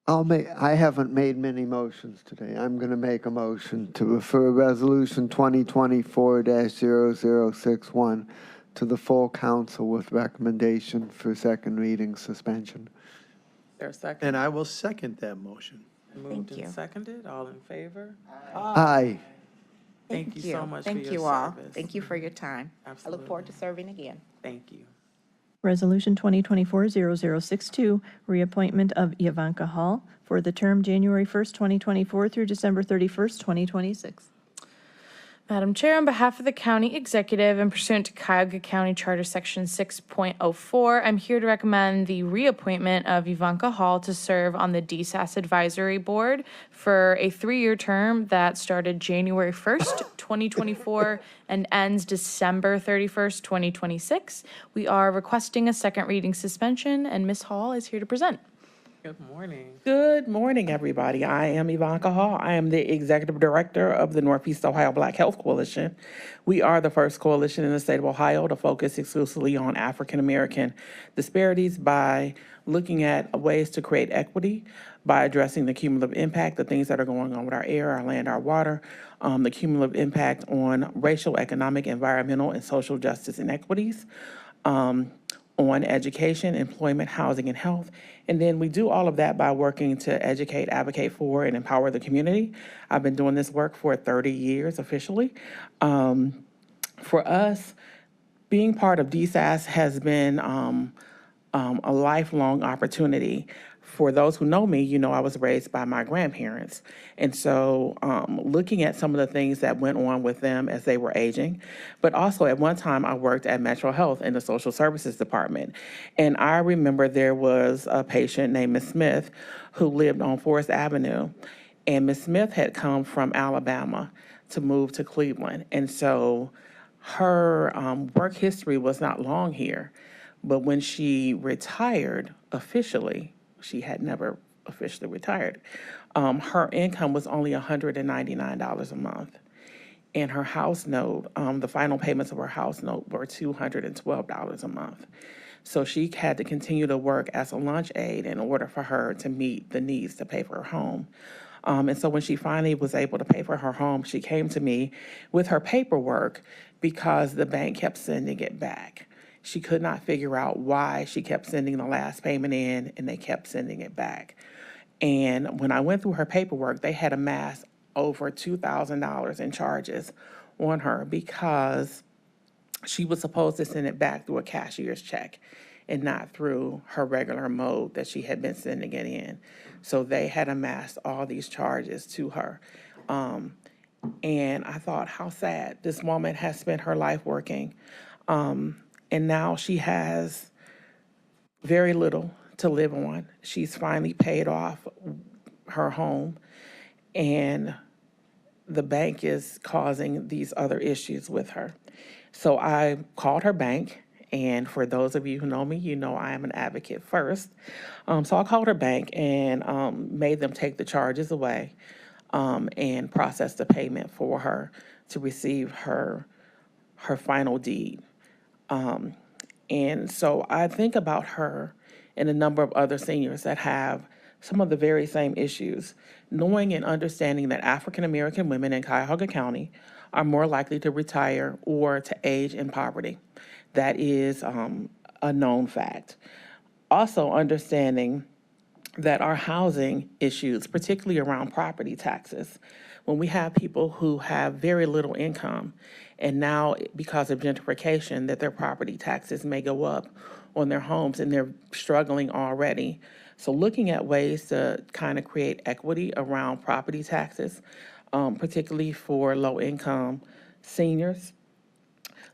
C: I haven't made many motions today. I'm going to make a motion to refer Resolution 2024-0061 to the full council with recommendation for second reading suspension.
A: Is there a second?
I: And I will second that motion.
A: Moved
N: you.
A: and seconded, all in favor?
C: Aye.
A: Thank you so much for
N: Thank
A: your
N: you all.
A: service.
N: Thank you for your time. I
A: Absolutely.
N: look forward to serving again.
A: Thank you.
B: Resolution 2024-0062, reappointment of Ivanka Hall for the term January 1st, 2024 through December 31st, 2026.
D: Madam Chair, on behalf of the county executive and pursuant to Cuyahoga County Charter Section 6.04, I'm here to recommend the reappointment of Ivanka Hall to serve on the DSAS Advisory Board for a 3-year term that started January 1st, 2024 and ends December 31st, 2026. We are requesting a second reading suspension, and Ms. Hall is here to present.
A: Good morning.
O: Good morning, everybody. I am Ivanka Hall. I am the Executive Director of the Northeast Ohio Black Health Coalition. We are the first coalition in the state of Ohio to focus exclusively on African American disparities by looking at ways to create equity, by addressing the cumulative impact, the things that are going on with our air, our land, our water, the cumulative impact on racial, economic, environmental, and social justice inequities, on education, employment, housing, and health. And then we do all of that by working to educate, advocate for, and empower the community. I've been doing this work for 30 years officially. For us, being part of DSAS has been a lifelong opportunity. For those who know me, you know I was raised by my grandparents. And so looking at some of the things that went on with them as they were aging, but also at one time I worked at Metro Health in the social services department. And I remember there was a patient named Ms. Smith who lived on Forest Avenue. And Ms. Smith had come from Alabama to move to Cleveland. And so her work history was not long here. But when she retired officially, she had never officially retired, her income was only $199 a month. And her house note, the final payments of her house note were $212 a month. So she had to continue to work as a lunch aide in order for her to meet the needs to pay for her home. And so when she finally was able to pay for her home, she came to me with her paperwork because the bank kept sending it back. She could not figure out why she kept sending the last payment in and they kept sending it back. And when I went through her paperwork, they had amassed over $2,000 in charges on her because she was supposed to send it back through a cashier's check and not through her regular mode that she had been sending it in. So they had amassed all these charges to her. And I thought, how sad. This woman has spent her life working. And now she has very little to live on. She's finally paid off her home, and the bank is causing these other issues with her. So I called her bank, and for those of you who know me, you know I am an advocate first. So I called her bank and made them take the charges away and process the payment for her to receive her final deed. And so I think about her and a number of other seniors that have some of the very same issues, knowing and understanding that African American women in Cuyahoga County are more likely to retire or to age in poverty. That is a known fact. Also understanding that our housing issues, particularly around property taxes, when we have people who have very little income, and now because of gentrification, that their property taxes may go up on their homes and they're struggling already. So looking at ways to kind of create equity around property taxes, particularly for low-income seniors.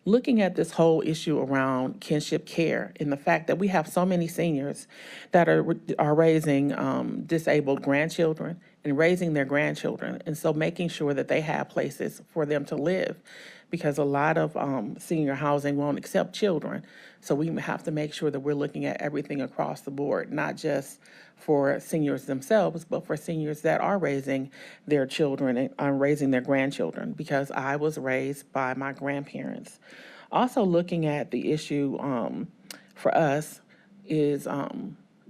O: Looking at this whole issue around kinship care and the fact that we have so many seniors that are raising disabled grandchildren and raising their grandchildren. And so making sure that they have places for them to live, because a lot of senior housing won't accept children. So we have to make sure that we're looking at everything across the board, not just for seniors themselves, but for seniors that are raising their children and are raising their grandchildren, because I was raised by my grandparents. Also looking at the issue for us is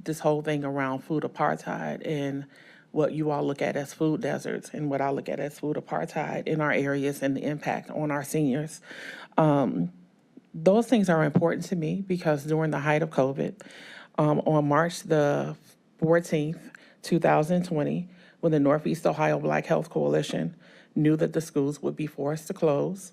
O: this whole thing around food apartheid and what you all look at as food deserts and what I look at as food apartheid in our areas and the impact on our seniors. Those things are important to me because during the height of COVID, on March the 14th, 2020, when the Northeast Ohio Black Health Coalition knew that the schools would be forced to close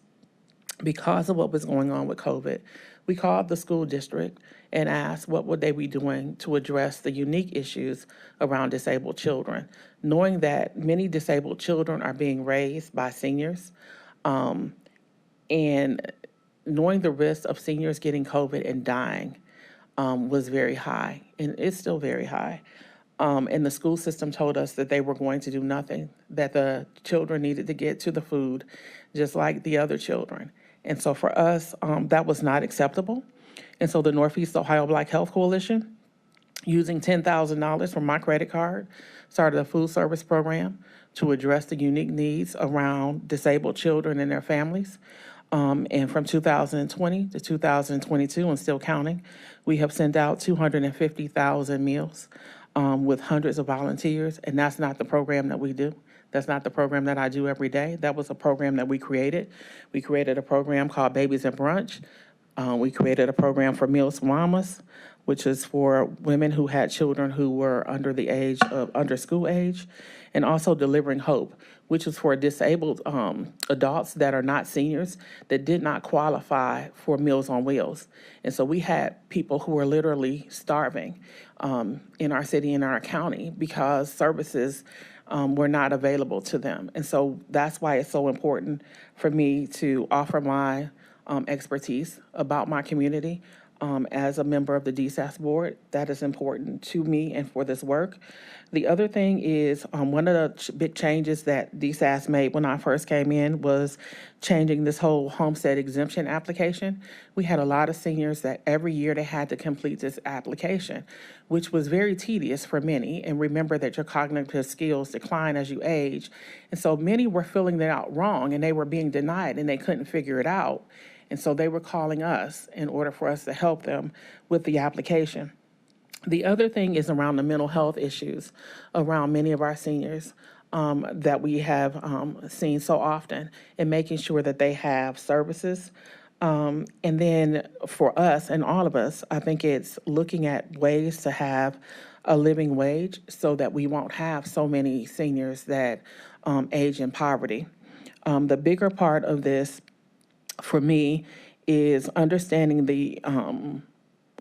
O: because of what was going on with COVID, we called the school district and asked what would they be doing to address the unique issues around disabled children, knowing that many disabled children are being raised by seniors, and knowing the risk of seniors getting COVID and dying was very high, and it's still very high. And the school system told us that they were going to do nothing, that the children needed to get to the food just like the other children. And so for us, that was not acceptable. And so the Northeast Ohio Black Health Coalition, using $10,000 from my credit card, started a food service program to address the unique needs around disabled children and their families. And from 2020 to 2022, and still counting, we have sent out 250,000 meals with hundreds of volunteers. And that's not the program that we do. That's not the program that I do every day. That was a program that we created. We created a program called Babies at Brunch. We created a program for Meals for Mamas, which is for women who had children who were under school age, and also Delivering Hope, which is for disabled adults that are not seniors that did not qualify for Meals on Wheels. And so we had people who were literally starving in our city and our county because services were not available to them. And so that's why it's so important for me to offer my expertise about my community. As a member of the DSAS board, that is important to me and for this work. The other thing is one of the big changes that DSAS made when I first came in was changing this whole homestead exemption application. We had a lot of seniors that every year they had to complete this application, which was very tedious for many. And remember that your cognitive skills decline as you age. And so many were filling that out wrong and they were being denied and they couldn't figure it out. And so they were calling us in order for us to help them with the application. The other thing is around the mental health issues around many of our seniors that we have seen so often, and making sure that they have services. And then for us and all of us, I think it's looking at ways to have a living wage so that we won't have so many seniors that age in poverty. The bigger part of this for me is understanding the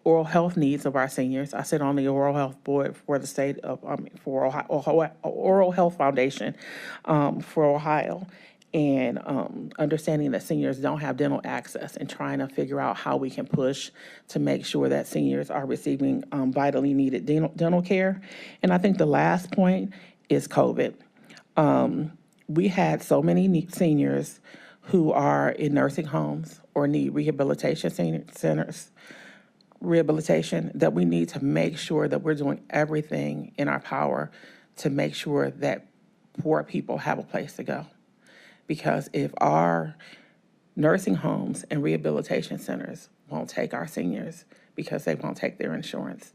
O: oral health needs of our seniors. I sit on the oral health board for the state of, for Ohio, Oral Health Foundation for Ohio. and understanding that seniors don't have dental access and trying to figure out how we can push to make sure that seniors are receiving vitally needed dental care. And I think the last point is COVID. We had so many seniors who are in nursing homes or need rehabilitation centers, rehabilitation, that we need to make sure that we're doing everything in our power to make sure that poor people have a place to go. Because if our nursing homes and rehabilitation centers won't take our seniors because they won't take their insurance,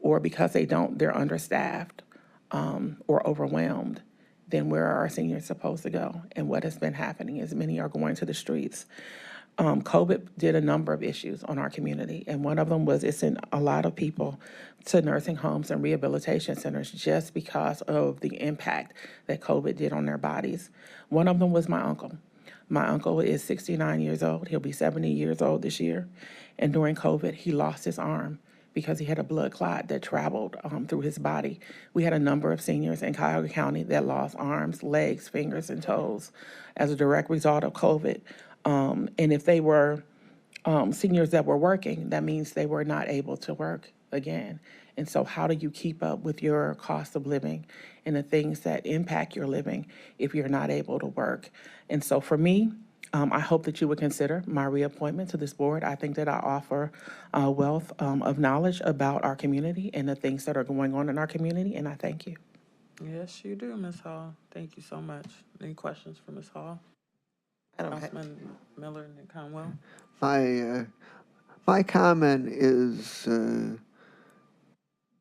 O: or because they're understaffed or overwhelmed, then where are our seniors supposed to go? And what has been happening is many are going to the streets. COVID did a number of issues on our community, and one of them was it sent a lot of people to nursing homes and rehabilitation centers just because of the impact that COVID did on their bodies. One of them was my uncle. My uncle is 69 years old. He'll be 70 years old this year. And during COVID, he lost his arm because he had a blood clot that traveled through his body. We had a number of seniors in Cuyahoga County that lost arms, legs, fingers, and toes as a direct result of COVID. And if they were seniors that were working, that means they were not able to work again. And so how do you keep up with your cost of living and the things that impact your living if you're not able to work? And so for me, I hope that you would consider my reappointment to this board. I think that I offer a wealth of knowledge about our community and the things that are going on in our community, and I thank you.
A: Yes, you do, Ms. Hall. Thank you so much. Any questions for Ms. Hall? Councilman Miller and Conwell?
C: My comment is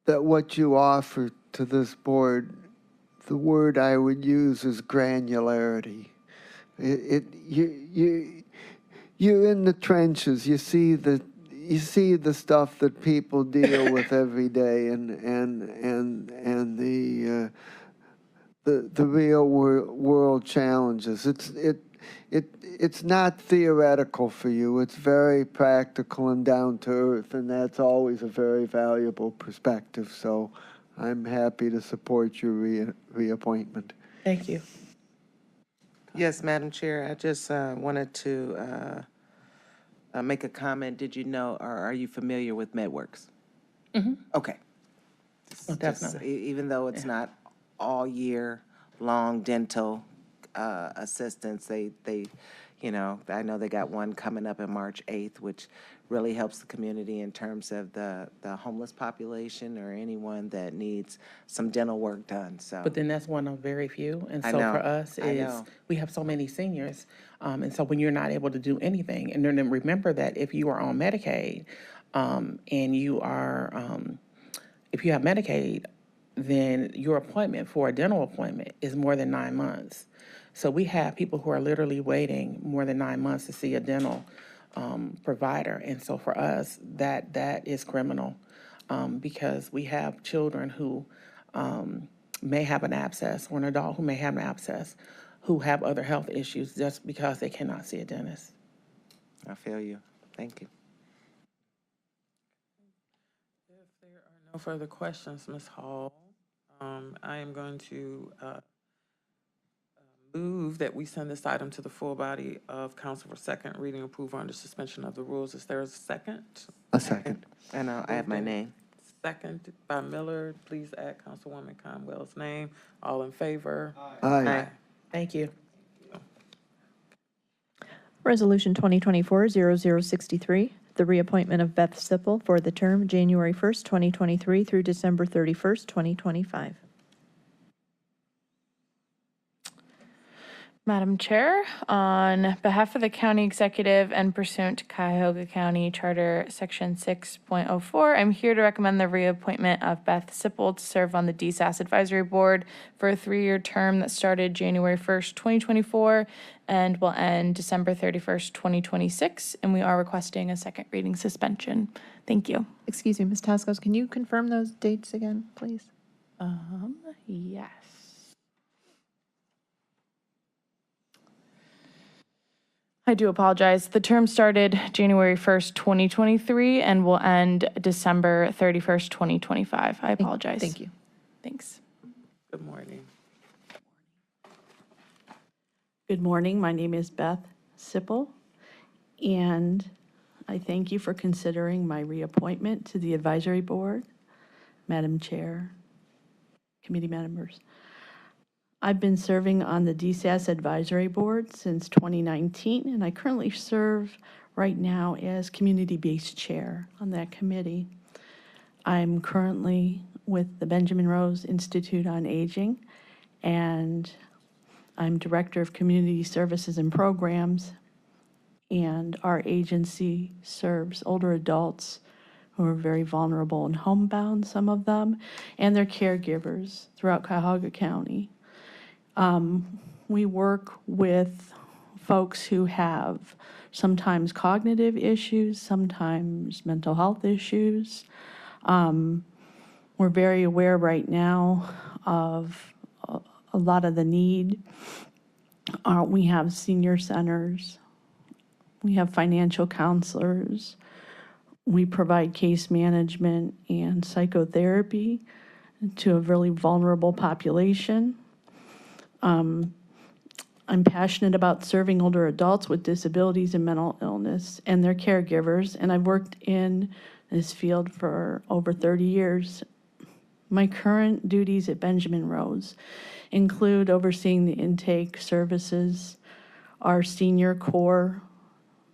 C: that what you offer to this board, the word I would use is granularity. You're in the trenches. You see the stuff that people deal with every day, and the real world challenges. It's not theoretical for you. It's very practical and down to earth, and that's always a very valuable perspective. So I'm happy to support your reappointment.
O: Thank you.
G: Yes, Madam Chair, I just wanted to make a comment. Did you know, or are you familiar with MedWorks?
O: Mm-hmm.
G: Okay.
O: Oh, definitely.
G: Even though it's not all year long dental assistance, they I know they got one coming up in March 8th, which really helps the community in terms of the homeless population or anyone that needs some dental work done, so.
O: But then that's one of very few, and
G: I
O: so
G: know,
O: for us is, we have so many seniors, and so when you're not able to do anything, and then remember that if you are on Medicaid, and you are, if you have Medicaid, then your appointment for a dental appointment is more than 9 months. So we have people who are literally waiting more than 9 months to see a dental provider. And so for us, that is criminal because we have children who may have an abscess, or an adult who may have an abscess, who have other health issues just because they cannot see a dentist.
G: I feel you. Thank you.
A: If there are no further questions, Ms. Hall, I am going to move that we send this item to the full body of council for second reading approval under suspension of the rules. Is there a second?
C: A second.
G: And I have my name.
A: Second by Miller. Please add Councilwoman Conwell's name. All in favor?
C: Aye.
O: Thank you.
B: Resolution 2024-0063, the reappointment of Beth Sipple for the term January 1st, 2023 through December 31st, 2025.
D: Madam Chair, on behalf of the county executive and pursuant to Cuyahoga County Charter Section 6.04, I'm here to recommend the reappointment of Beth Sipple to serve on the DSAS Advisory Board for a 3-year term that started January 1st, 2024 and will end December 31st, 2026, and we are requesting a second reading suspension. Thank you.
B: Excuse me, Ms. Tascos, can you confirm those dates again, please?
D: Yes. I do apologize. The term started January 1st, 2023 and will end December 31st, 2025. I apologize.
B: Thank you.
D: Thanks.
A: Good morning.
P: Good morning. My name is Beth Sipple, and I thank you for considering my reappointment to the Advisory Board. Madam Chair, committee members. I've been serving on the DSAS Advisory Board since 2019, and I currently serve right now as Community-Based Chair on that committee. I'm currently with the Benjamin Rose Institute on Aging, and I'm Director of Community Services and Programs, and our agency serves older adults who are very vulnerable and homebound, some of them, and their caregivers throughout Cuyahoga County. We work with folks who have sometimes cognitive issues, sometimes mental health issues. We're very aware right now of a lot of the need. We have senior centers, we have financial counselors, we provide case management and psychotherapy to a really vulnerable population. I'm passionate about serving older adults with disabilities and mental illness and their caregivers, and I've worked in this field for over 30 years. My current duties at Benjamin Rose include overseeing the intake services, our senior core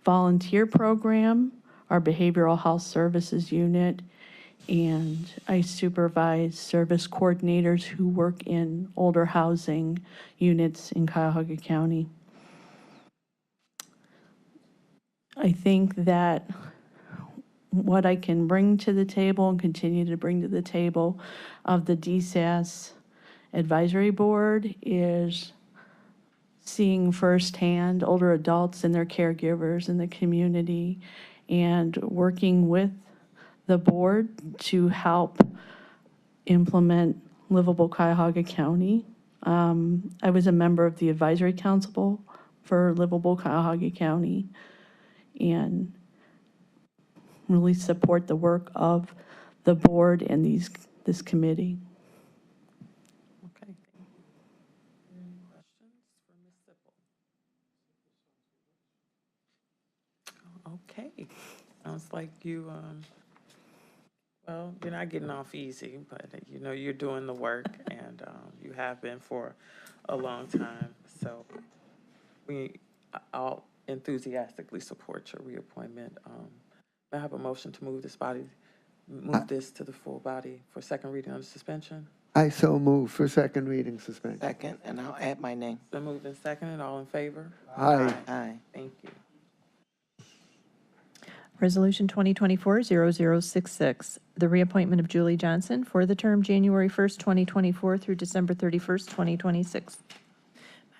P: volunteer program, our behavioral health services unit, and I supervise service coordinators who work in older housing units in Cuyahoga County. I think that what I can bring to the table and continue to bring to the table of the DSAS Advisory Board is seeing firsthand older adults and their caregivers in the community and working with the board to help implement Livable Cuyahoga County. I was a member of the Advisory Council for Livable Cuyahoga County and really support the work of the board and this committee.
A: Okay. Any questions for Ms. Sipple? Okay. Sounds like you, well, you're not getting off easy, but you know you're doing the work, and you have been for a long time. So I'll enthusiastically support your reappointment. May I have a motion to move this to the full body for second reading under suspension?
C: I so move for second reading suspension.
G: Second, and I'll add my name.
A: Been moved and seconded. All in favor?
C: Aye.
G: Aye.
A: Thank you.
B: Resolution 2024-0066, the reappointment of Julie Johnson for the term January 1st, 2024 through December 31st, 2026.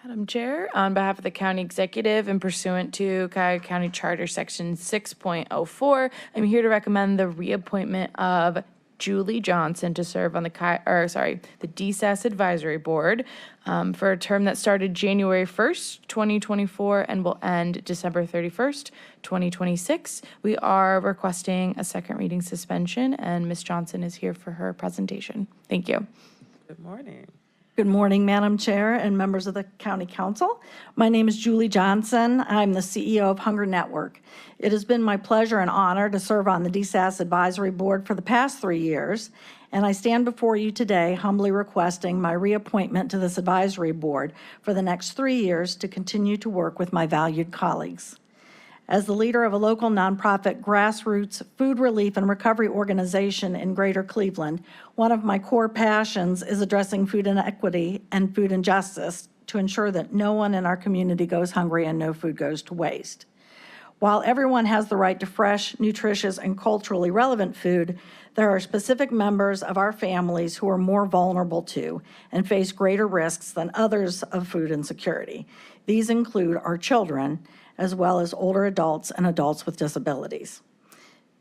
D: Madam Chair, on behalf of the County Executive and pursuant to Cuyahoga County Charter Section 6.04, I'm here to recommend the reappointment of Julie Johnson to serve on the DSAS Advisory Board for a term that started January 1st, 2024 and will end December 31st, 2026. We are requesting a second reading suspension, and Ms. Johnson is here for her presentation. Thank you.
A: Good morning.
Q: Good morning, Madam Chair and members of the County Council. My name is Julie Johnson. I'm the CEO of Hunger Network. It has been my pleasure and honor to serve on the DSAS Advisory Board for the past 3 years, and I stand before you today humbly requesting my reappointment to this advisory board for the next 3 years to continue to work with my valued colleagues. As the leader of a local nonprofit grassroots food relief and recovery organization in Greater Cleveland, one of my core passions is addressing food inequity and food injustice to ensure that no one in our community goes hungry and no food goes to waste. While everyone has the right to fresh, nutritious, and culturally relevant food, there are specific members of our families who are more vulnerable to and face greater risks than others of food insecurity. These include our children, as well as older adults and adults with disabilities.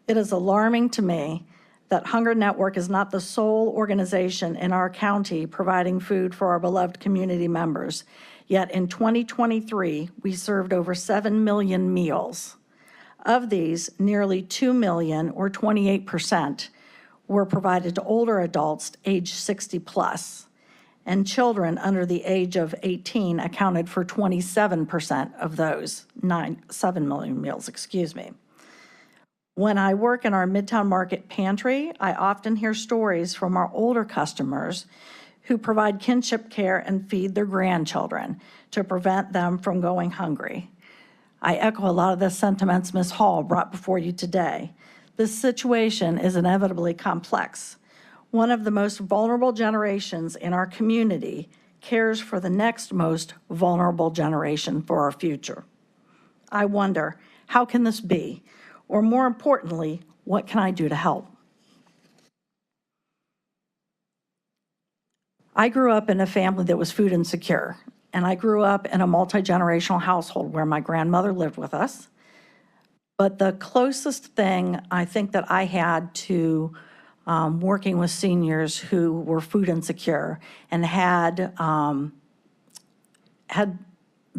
Q: It is alarming to me that Hunger Network is not the sole organization in our county providing food for our beloved community members. Yet in 2023, we served over 7 million meals. Of these, nearly 2 million, or 28%, were provided to older adults aged 60 plus. and children under the age of 18 accounted for 27% of those 7 million meals, excuse me. When I work in our Midtown Market pantry, I often hear stories from our older customers who provide kinship care and feed their grandchildren to prevent them from going hungry. I echo a lot of the sentiments Ms. Hall brought before you today. This situation is inevitably complex. One of the most vulnerable generations in our community cares for the next most vulnerable generation for our future. I wonder, how can this be? Or more importantly, what can I do to help? I grew up in a family that was food insecure, and I grew up in a multi-generational household where my grandmother lived with us. But the closest thing I think that I had to working with seniors who were food insecure and had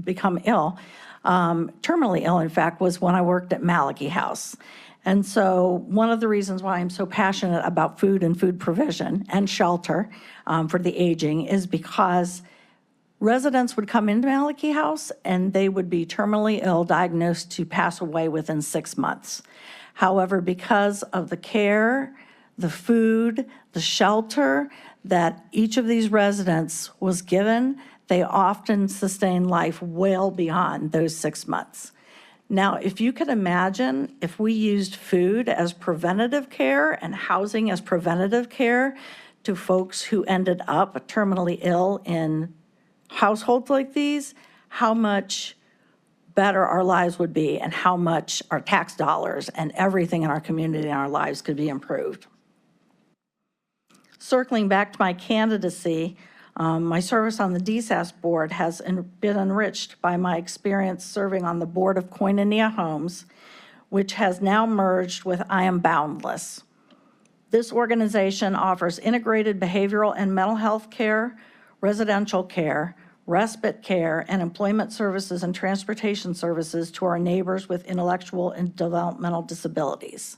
Q: become ill, terminally ill, in fact, was when I worked at Malachi House. And so one of the reasons why I'm so passionate about food and food provision and shelter for the aging is because residents would come into Malachi House and they would be terminally ill, diagnosed to pass away within 6 months. However, because of the care, the food, the shelter that each of these residents was given, they often sustained life well beyond those 6 months. Now, if you could imagine if we used food as preventative care and housing as preventative care to folks who ended up terminally ill in households like these, how much better our lives would be and how much our tax dollars and everything in our community and our lives could be improved. Circling back to my candidacy, my service on the DSAS board has been enriched by my experience serving on the board of Koinonia Homes, which has now merged with I Am Boundless. This organization offers integrated behavioral and mental health care, residential care, respite care, and employment services and transportation services to our neighbors with intellectual and developmental disabilities.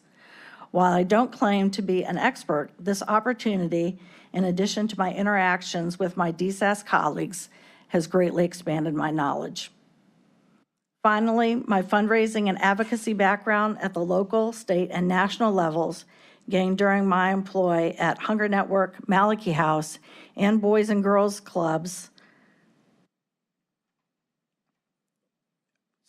Q: While I don't claim to be an expert, this opportunity, in addition to my interactions with my DSAS colleagues, has greatly expanded my knowledge. Finally, my fundraising and advocacy background at the local, state, and national levels gained during my employ at Hunger Network, Malachi House, and Boys and Girls Clubs,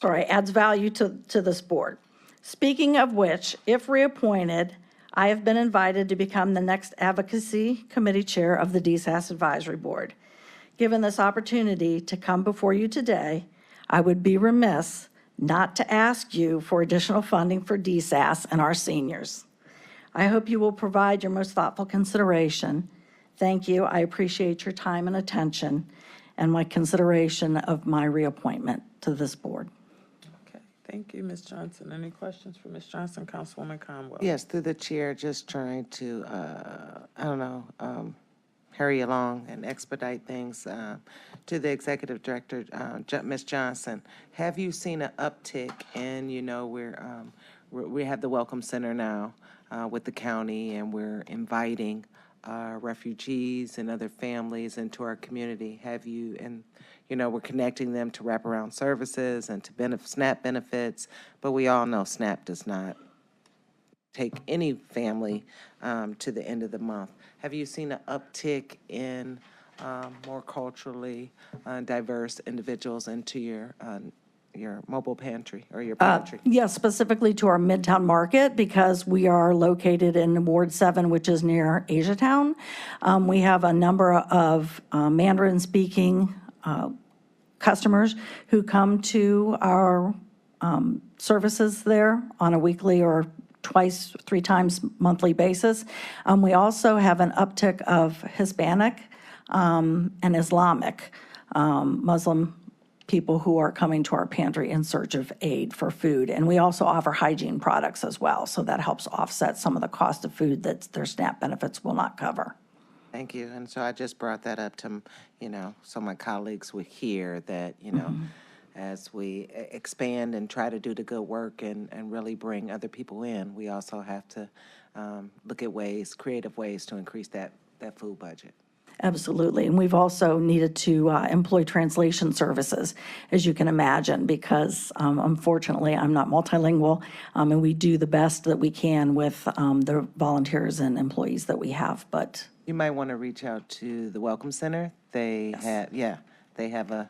Q: adds value to this board. Speaking of which, if reappointed, I have been invited to become the next Advocacy Committee Chair of the DSAS Advisory Board. Given this opportunity to come before you today, I would be remiss not to ask you for additional funding for DSAS and our seniors. I hope you will provide your most thoughtful consideration. Thank you. I appreciate your time and attention and my consideration of my reappointment to this board.
A: Thank you, Ms. Johnson. Any questions for Ms. Johnson, Councilwoman Conwell?
G: Yes, through the chair, just trying to, hurry along and expedite things. To the Executive Director, Ms. Johnson, have you seen an uptick in, we have the Welcome Center now with the county, and we're inviting refugees and other families into our community. Have you, and we're connecting them to wraparound services and to SNAP benefits, but we all know SNAP does not take any family to the end of the month. Have you seen an uptick in more culturally diverse individuals into your mobile pantry or your pantry?
Q: Yes, specifically to our Midtown Market, because we are located in Ward 7, which is near Asiatown. We have a number of Mandarin-speaking customers who come to our services there on a weekly or twice, 3 times monthly basis. We also have an uptick of Hispanic and Islamic Muslim people who are coming to our pantry in search of aid for food. And we also offer hygiene products as well, so that helps offset some of the cost of food that their SNAP benefits will not cover.
G: Thank you. And so I just brought that up to, so my colleagues would hear that, as we expand and try to do the good work and really bring other people in, we also have to look at creative ways to increase that food budget.
Q: Absolutely. And we've also needed to employ translation services, as you can imagine, because unfortunately, I'm not multilingual, and we do the best that we can with the volunteers and employees that we have, but
G: You might want to reach out to the Welcome Center. They they have a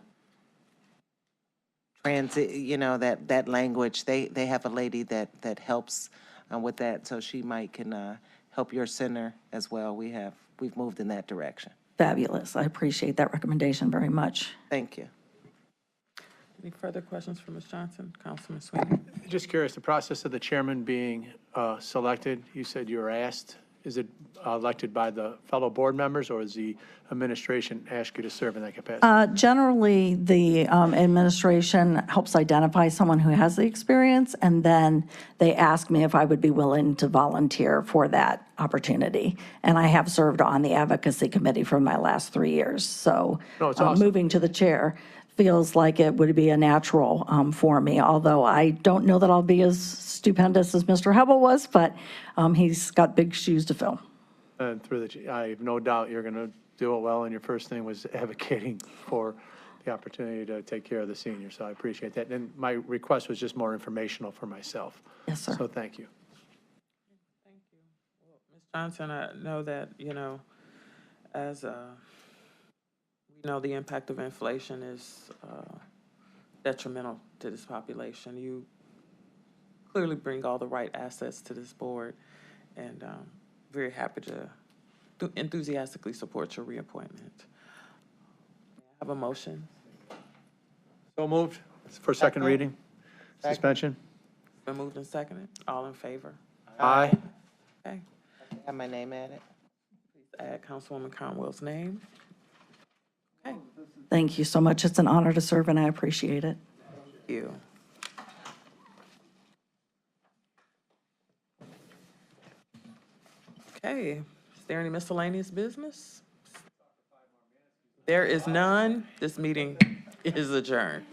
G: transit, that language. They have a lady that helps with that, so she can help your center as well. We've moved in that direction.
Q: fabulous. I appreciate that recommendation very much.
G: Thank you.
A: Any further questions for Ms. Johnson? Councilman Sweeney?
I: Just curious, the process of the chairman being selected, you said you were asked, is it elected by the fellow board members, or does the administration ask you to serve in that capacity?
Q: Generally, the administration helps identify someone who has the experience, and then they ask me if I would be willing to volunteer for that opportunity. And I have served on the advocacy committee for my last 3 years. So
I: No, it's awesome.
Q: moving to the chair feels like it would be a natural for me, although I don't know that I'll be as stupendous as Mr. Hebel was, but he's got big shoes to fill.
I: And I have no doubt you're going to do it well, and your first thing was advocating for the opportunity to take care of the seniors, so I appreciate that. And my request was just more informational for myself.
Q: Yes, sir.
I: So thank you.
A: Ms. Johnson, I know that, as we know, the impact of inflation is detrimental to this population. You clearly bring all the right assets to this board, and very happy to enthusiastically support your reappointment. I have a motion.
I: So moved for second reading, suspension.
A: Been moved and seconded. All in favor?
I: Aye.
A: Okay.
G: Have my name added?
A: Please add Councilwoman Conwell's name. Okay.
Q: Thank you so much. It's an honor to serve, and I appreciate it.
A: Thank you. Okay, is there any miscellaneous business? There is none. This meeting is adjourned.